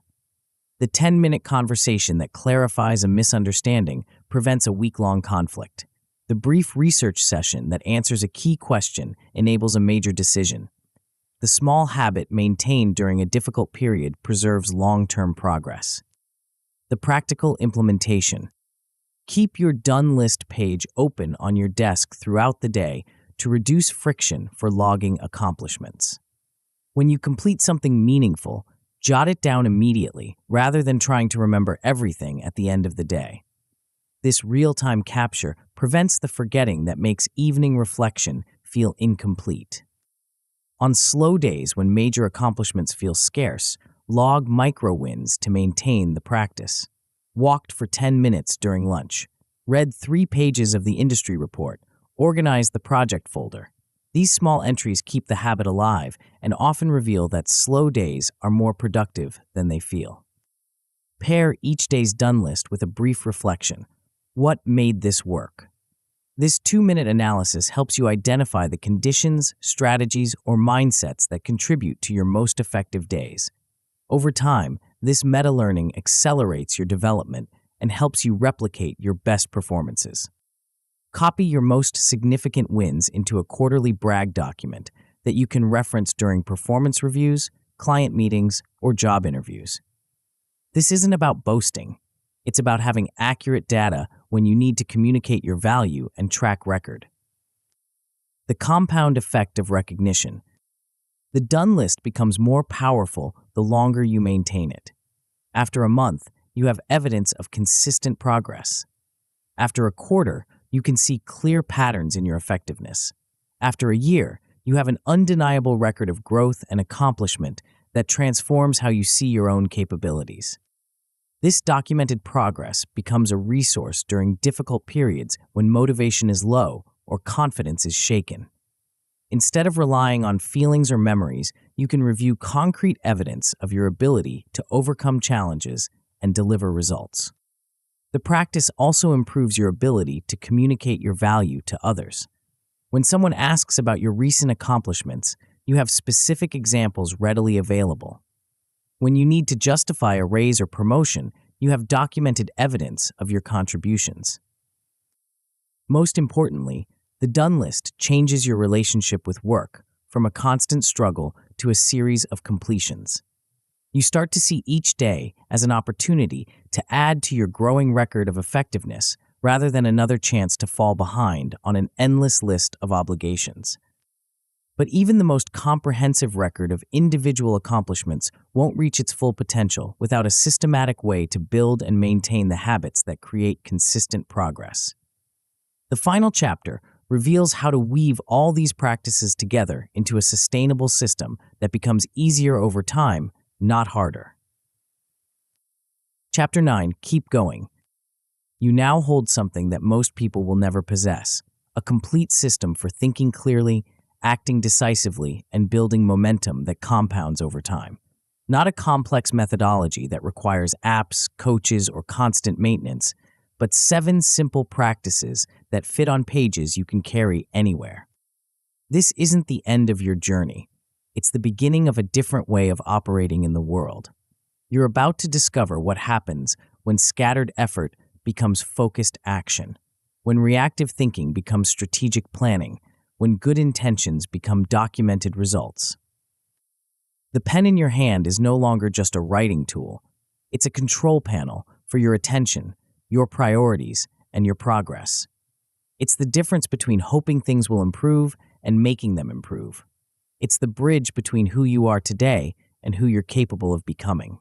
The 10-minute conversation that clarifies a misunderstanding prevents a week-long conflict. The brief research session that answers a key question enables a major decision. The small habit maintained during a difficult period preserves long-term progress. The practical implementation. Keep your done list page open on your desk throughout the day to reduce friction for logging accomplishments. When you complete something meaningful, jot it down immediately rather than trying to remember everything at the end of the day. This real-time capture prevents the forgetting that makes evening reflection feel incomplete. On slow days when major accomplishments feel scarce, log micro wins to maintain the practice. walked for 10 minutes during lunch, read 3 pages of the industry report, organized the project folder. These small entries keep the habit alive and often reveal that slow days are more productive than they feel. Pair each day's done list with a brief reflection. What made this work? This 2-minute analysis helps you identify the conditions, strategies, or mindsets that contribute to your most effective days. Over time, this meta-learning accelerates your development and helps you replicate your best performances. Copy your most significant wins into a quarterly brag document that you can reference during performance reviews, client meetings, or job interviews. This isn't about boasting. It's about having accurate data when you need to communicate your value and track record. The compound effect of recognition. The done list becomes more powerful the longer you maintain it. After a month, you have evidence of consistent progress. After a quarter, you can see clear patterns in your effectiveness. After a year, you have an undeniable record of growth and accomplishment that transforms how you see your own capabilities. This documented progress becomes a resource during difficult periods when motivation is low or confidence is shaken. Instead of relying on feelings or memories, you can review concrete evidence of your ability to overcome challenges and deliver results. The practice also improves your ability to communicate your value to others. When someone asks about your recent accomplishments, you have specific examples readily available. When you need to justify a raise or promotion, you have documented evidence of your contributions. Most importantly, the done list changes your relationship with work from a constant struggle to a series of completions. You start to see each day as an opportunity to add to your growing record of effectiveness rather than another chance to fall behind on an endless list of obligations. But even the most comprehensive record of individual accomplishments won't reach its full potential without a systematic way to build and maintain the habits that create consistent progress. The final chapter reveals how to weave all these practices together into a sustainable system that becomes easier over time, not harder. Chapter 9, Keep Going. You now hold something that most people will never possess, a complete system for thinking clearly, acting decisively, and building momentum that compounds over time. Not a complex methodology that requires apps, coaches, or constant maintenance, but 7 simple practices that fit on pages you can carry anywhere. This isn't the end of your journey. It's the beginning of a different way of operating in the world. You're about to discover what happens when scattered effort becomes focused action, when reactive thinking becomes strategic planning, when good intentions become documented results. The pen in your hand is no longer just a writing tool. It's a control panel for your attention, your priorities, and your progress. It's the difference between hoping things will improve and making them improve. It's the bridge between who you are today and who you're capable of becoming.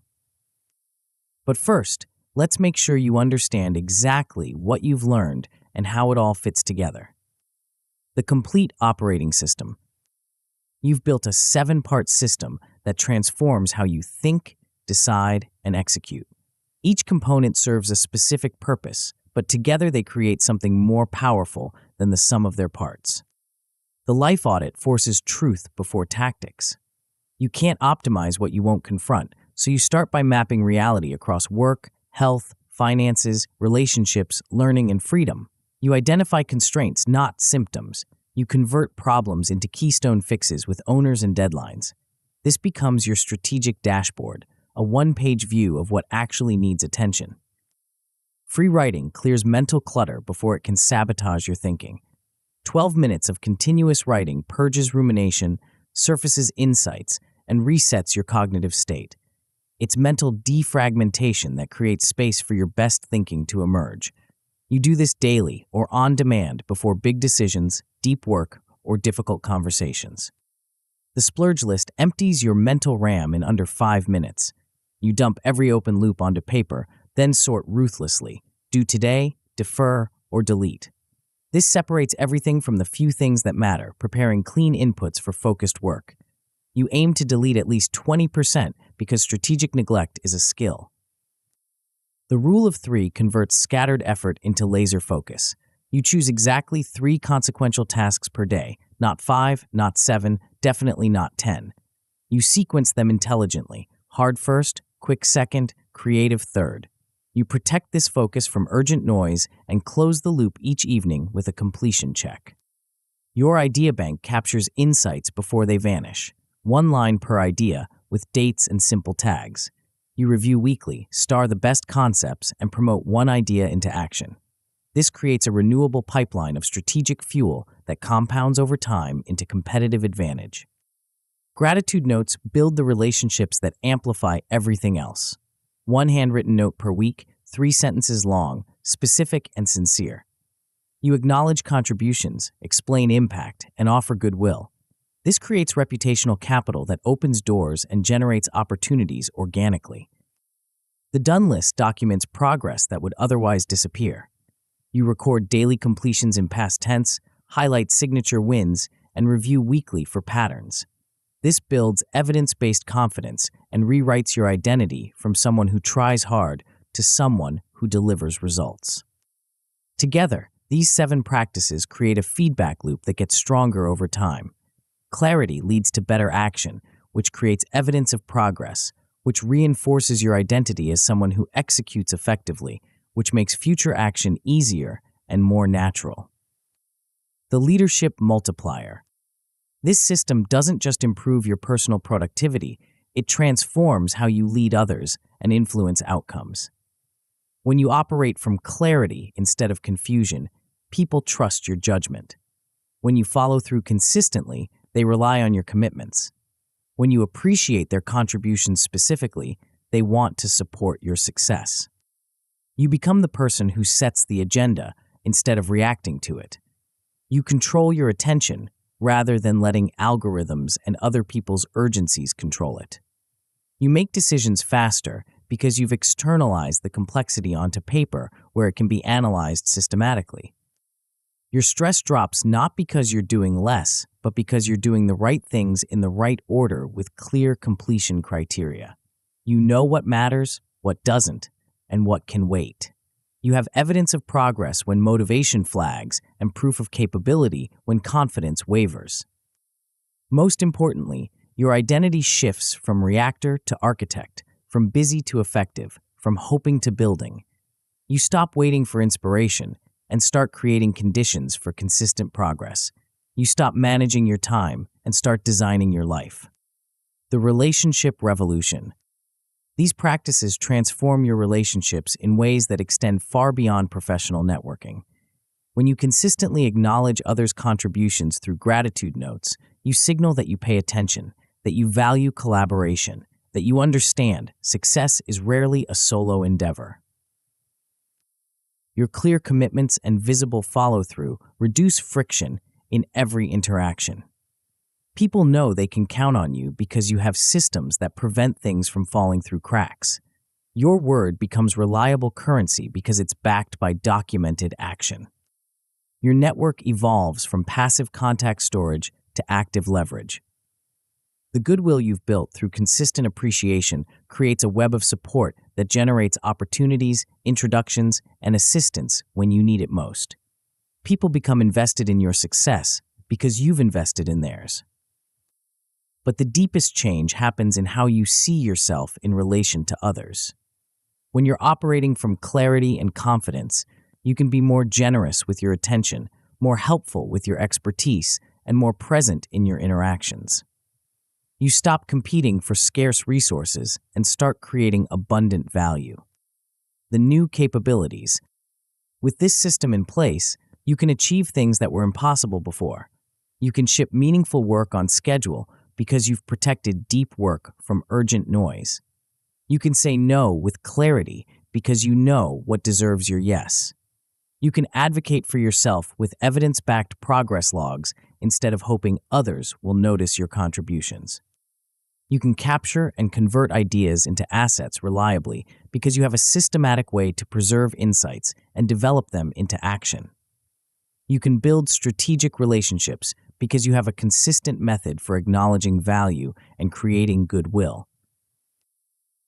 But first, let's make sure you understand exactly what you've learned and how it all fits together. The complete operating system. You've built a 7-part system that transforms how you think, decide, and execute. Each component serves a specific purpose, but together they create something more powerful than the sum of their parts. The Life Audit forces truth before tactics. You can't optimize what you won't confront, so you start by mapping reality across work, health, finances, relationships, learning, and freedom. You identify constraints, not symptoms. You convert problems into keystone fixes with owners and deadlines. This becomes your strategic dashboard, a 1-page view of what actually needs attention. Free writing clears mental clutter before it can sabotage your thinking. 12 minutes of continuous writing purges rumination, surfaces insights, and resets your cognitive state. It's mental defragmentation that creates space for your best thinking to emerge. You do this daily or on demand before big decisions, deep work, or difficult conversations. The Splurge List empties your mental RAM in under 5 minutes. You dump every open loop onto paper, then sort ruthlessly. Do today, defer, or delete. This separates everything from the few things that matter, preparing clean inputs for focused work. You aim to delete at least 20% because strategic neglect is a skill. The rule of 3 converts scattered effort into laser focus. You choose exactly 3 consequential tasks per day, not 5, not 7, definitely not 10. You sequence them intelligently, hard first, quick second, creative third. You protect this focus from urgent noise and close the loop each evening with a completion check. Your idea bank captures insights before they vanish. 1 line per idea with dates and simple tags. You review weekly, star the best concepts, and promote 1 idea into action. This creates a renewable pipeline of strategic fuel that compounds over time into competitive advantage. Gratitude notes build the relationships that amplify everything else. 1 handwritten note per week, 3 sentences long, specific and sincere. You acknowledge contributions, explain impact, and offer goodwill. This creates reputational capital that opens doors and generates opportunities organically. The done list documents progress that would otherwise disappear. You record daily completions in past tense, highlight signature wins, and review weekly for patterns. This builds evidence-based confidence and rewrites your identity from someone who tries hard to someone who delivers results. Together, these 7 practices create a feedback loop that gets stronger over time. Clarity leads to better action, which creates evidence of progress, which reinforces your identity as someone who executes effectively, which makes future action easier and more natural. The leadership multiplier. This system doesn't just improve your personal productivity, it transforms how you lead others and influence outcomes. When you operate from clarity instead of confusion, people trust your judgment. When you follow through consistently, they rely on your commitments. When you appreciate their contributions specifically, they want to support your success. You become the person who sets the agenda instead of reacting to it. You control your attention rather than letting algorithms and other people's urgencies control it. You make decisions faster because you've externalized the complexity onto paper where it can be analyzed systematically. Your stress drops not because you're doing less, but because you're doing the right things in the right order with clear completion criteria. You know what matters, what doesn't, and what can wait. You have evidence of progress when motivation flags and proof of capability when confidence wavers. Most importantly, your identity shifts from reactor to architect, from busy to effective, from hoping to building. You stop waiting for inspiration and start creating conditions for consistent progress. You stop managing your time and start designing your life. The relationship revolution. These practices transform your relationships in ways that extend far beyond professional networking. When you consistently acknowledge others' contributions through gratitude notes, you signal that you pay attention, that you value collaboration, that you understand success is rarely a solo endeavor. Your clear commitments and visible follow-through reduce friction in every interaction. People know they can count on you because you have systems that prevent things from falling through cracks. Your word becomes reliable currency because it's backed by documented action. Your network evolves from passive contact storage to active leverage. The goodwill you've built through consistent appreciation creates a web of support that generates opportunities, introductions, and assistance when you need it most. People become invested in your success because you've invested in theirs. But the deepest change happens in how you see yourself in relation to others. When you're operating from clarity and confidence, you can be more generous with your attention, more helpful with your expertise, and more present in your interactions. You stop competing for scarce resources and start creating abundant value. The new capabilities. With this system in place, you can achieve things that were impossible before. You can ship meaningful work on schedule because you've protected deep work from urgent noise. You can say no with clarity because you know what deserves your yes. You can advocate for yourself with evidence-backed progress logs instead of hoping others will notice your contributions. You can capture and convert ideas into assets reliably because you have a systematic way to preserve insights and develop them into action. You can build strategic relationships because you have a consistent method for acknowledging value and creating goodwill.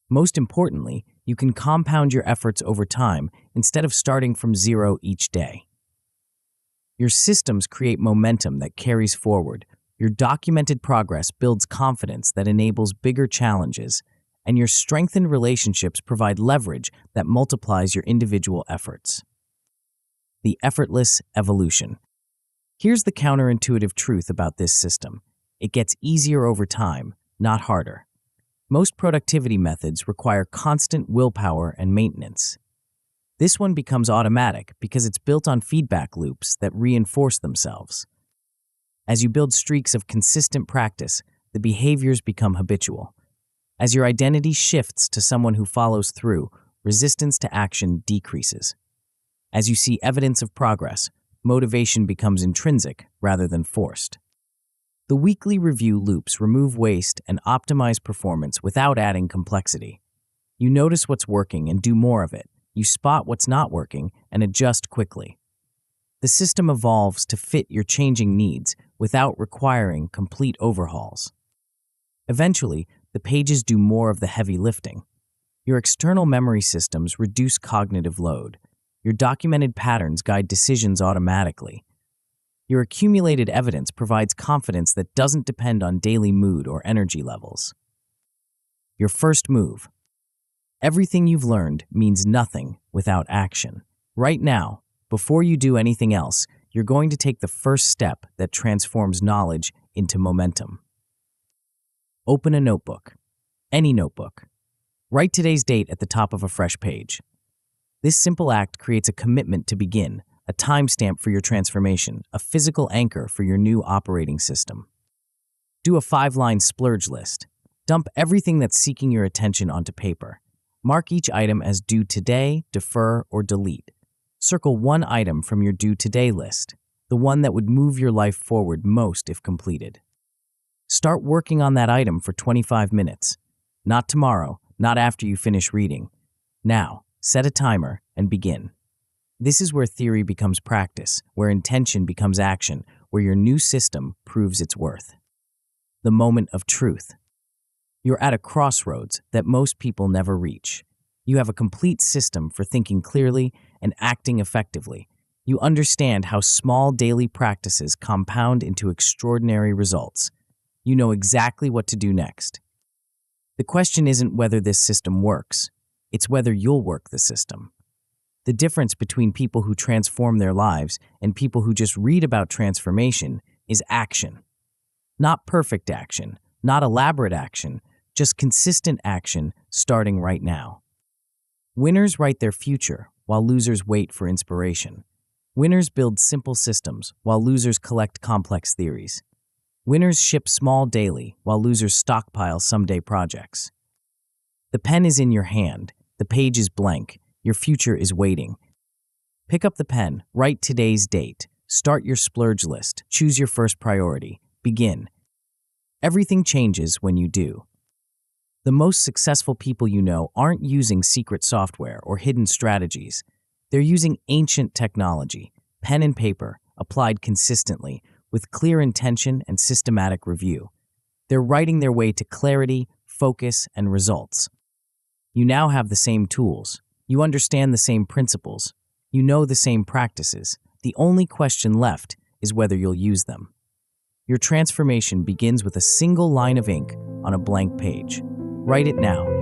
Most importantly, You can compound your efforts over time instead of starting from zero each day. Your systems create momentum that carries forward. Your documented progress builds confidence that enables bigger challenges, and your strengthened relationships provide leverage that multiplies your individual efforts. The effortless evolution. Here's the counterintuitive truth about this system. It gets easier over time, not harder. Most productivity methods require constant willpower and maintenance. This one becomes automatic because it's built on feedback loops that reinforce themselves. As you build streaks of consistent practice, the behaviors become habitual. As your identity shifts to someone who follows through, resistance to action decreases. As you see evidence of progress, motivation becomes intrinsic rather than forced. The weekly review loops remove waste and optimize performance without adding complexity. You notice what's working and do more of it. You spot what's not working and adjust quickly. The system evolves to fit your changing needs without requiring complete overhauls. Eventually, the pages do more of the heavy lifting. Your external memory systems reduce cognitive load. Your documented patterns guide decisions automatically. Your accumulated evidence provides confidence that doesn't depend on daily mood or energy levels. Your first move. Everything you've learned means nothing without action. Right now, before you do anything else, you're going to take the first step that transforms knowledge into momentum. Open a notebook. Any notebook. Write today's date at the top of a fresh page. This simple act creates a commitment to begin, a timestamp for your transformation, a physical anchor for your new operating system. Do a 5-line splurge list. Dump everything that's seeking your attention onto paper. Mark each item as due today, defer, or delete. Circle one item from your due today list, the one that would move your life forward most if completed. Start working on that item for 25 minutes. Not tomorrow, not after you finish reading. Now, set a timer and begin. This is where theory becomes practice, where intention becomes action, where your new system proves its worth. The moment of truth. You're at a crossroads that most people never reach. You have a complete system for thinking clearly and acting effectively. You understand how small daily practices compound into extraordinary results. You know exactly what to do next. The question isn't whether this system works, it's whether you'll work the system. The difference between people who transform their lives and people who just read about transformation is action. Not perfect action, not elaborate action, just consistent action starting right now. Winners write their future while losers wait for inspiration. Winners build simple systems while losers collect complex theories. Winners ship small daily while losers stockpile someday projects. The pen is in your hand, the page is blank, your future is waiting. Pick up the pen, write today's date, start your splurge list, choose your first priority, begin. Everything changes when you do. The most successful people you know aren't using secret software or hidden strategies. They're using ancient technology, pen and paper, applied consistently, with clear intention and systematic review. They're writing their way to clarity, focus, and results. You now have the same tools. You understand the same principles. You know the same practices. The only question left is whether you'll use them. Your transformation begins with a single line of ink on a blank page. Write it now.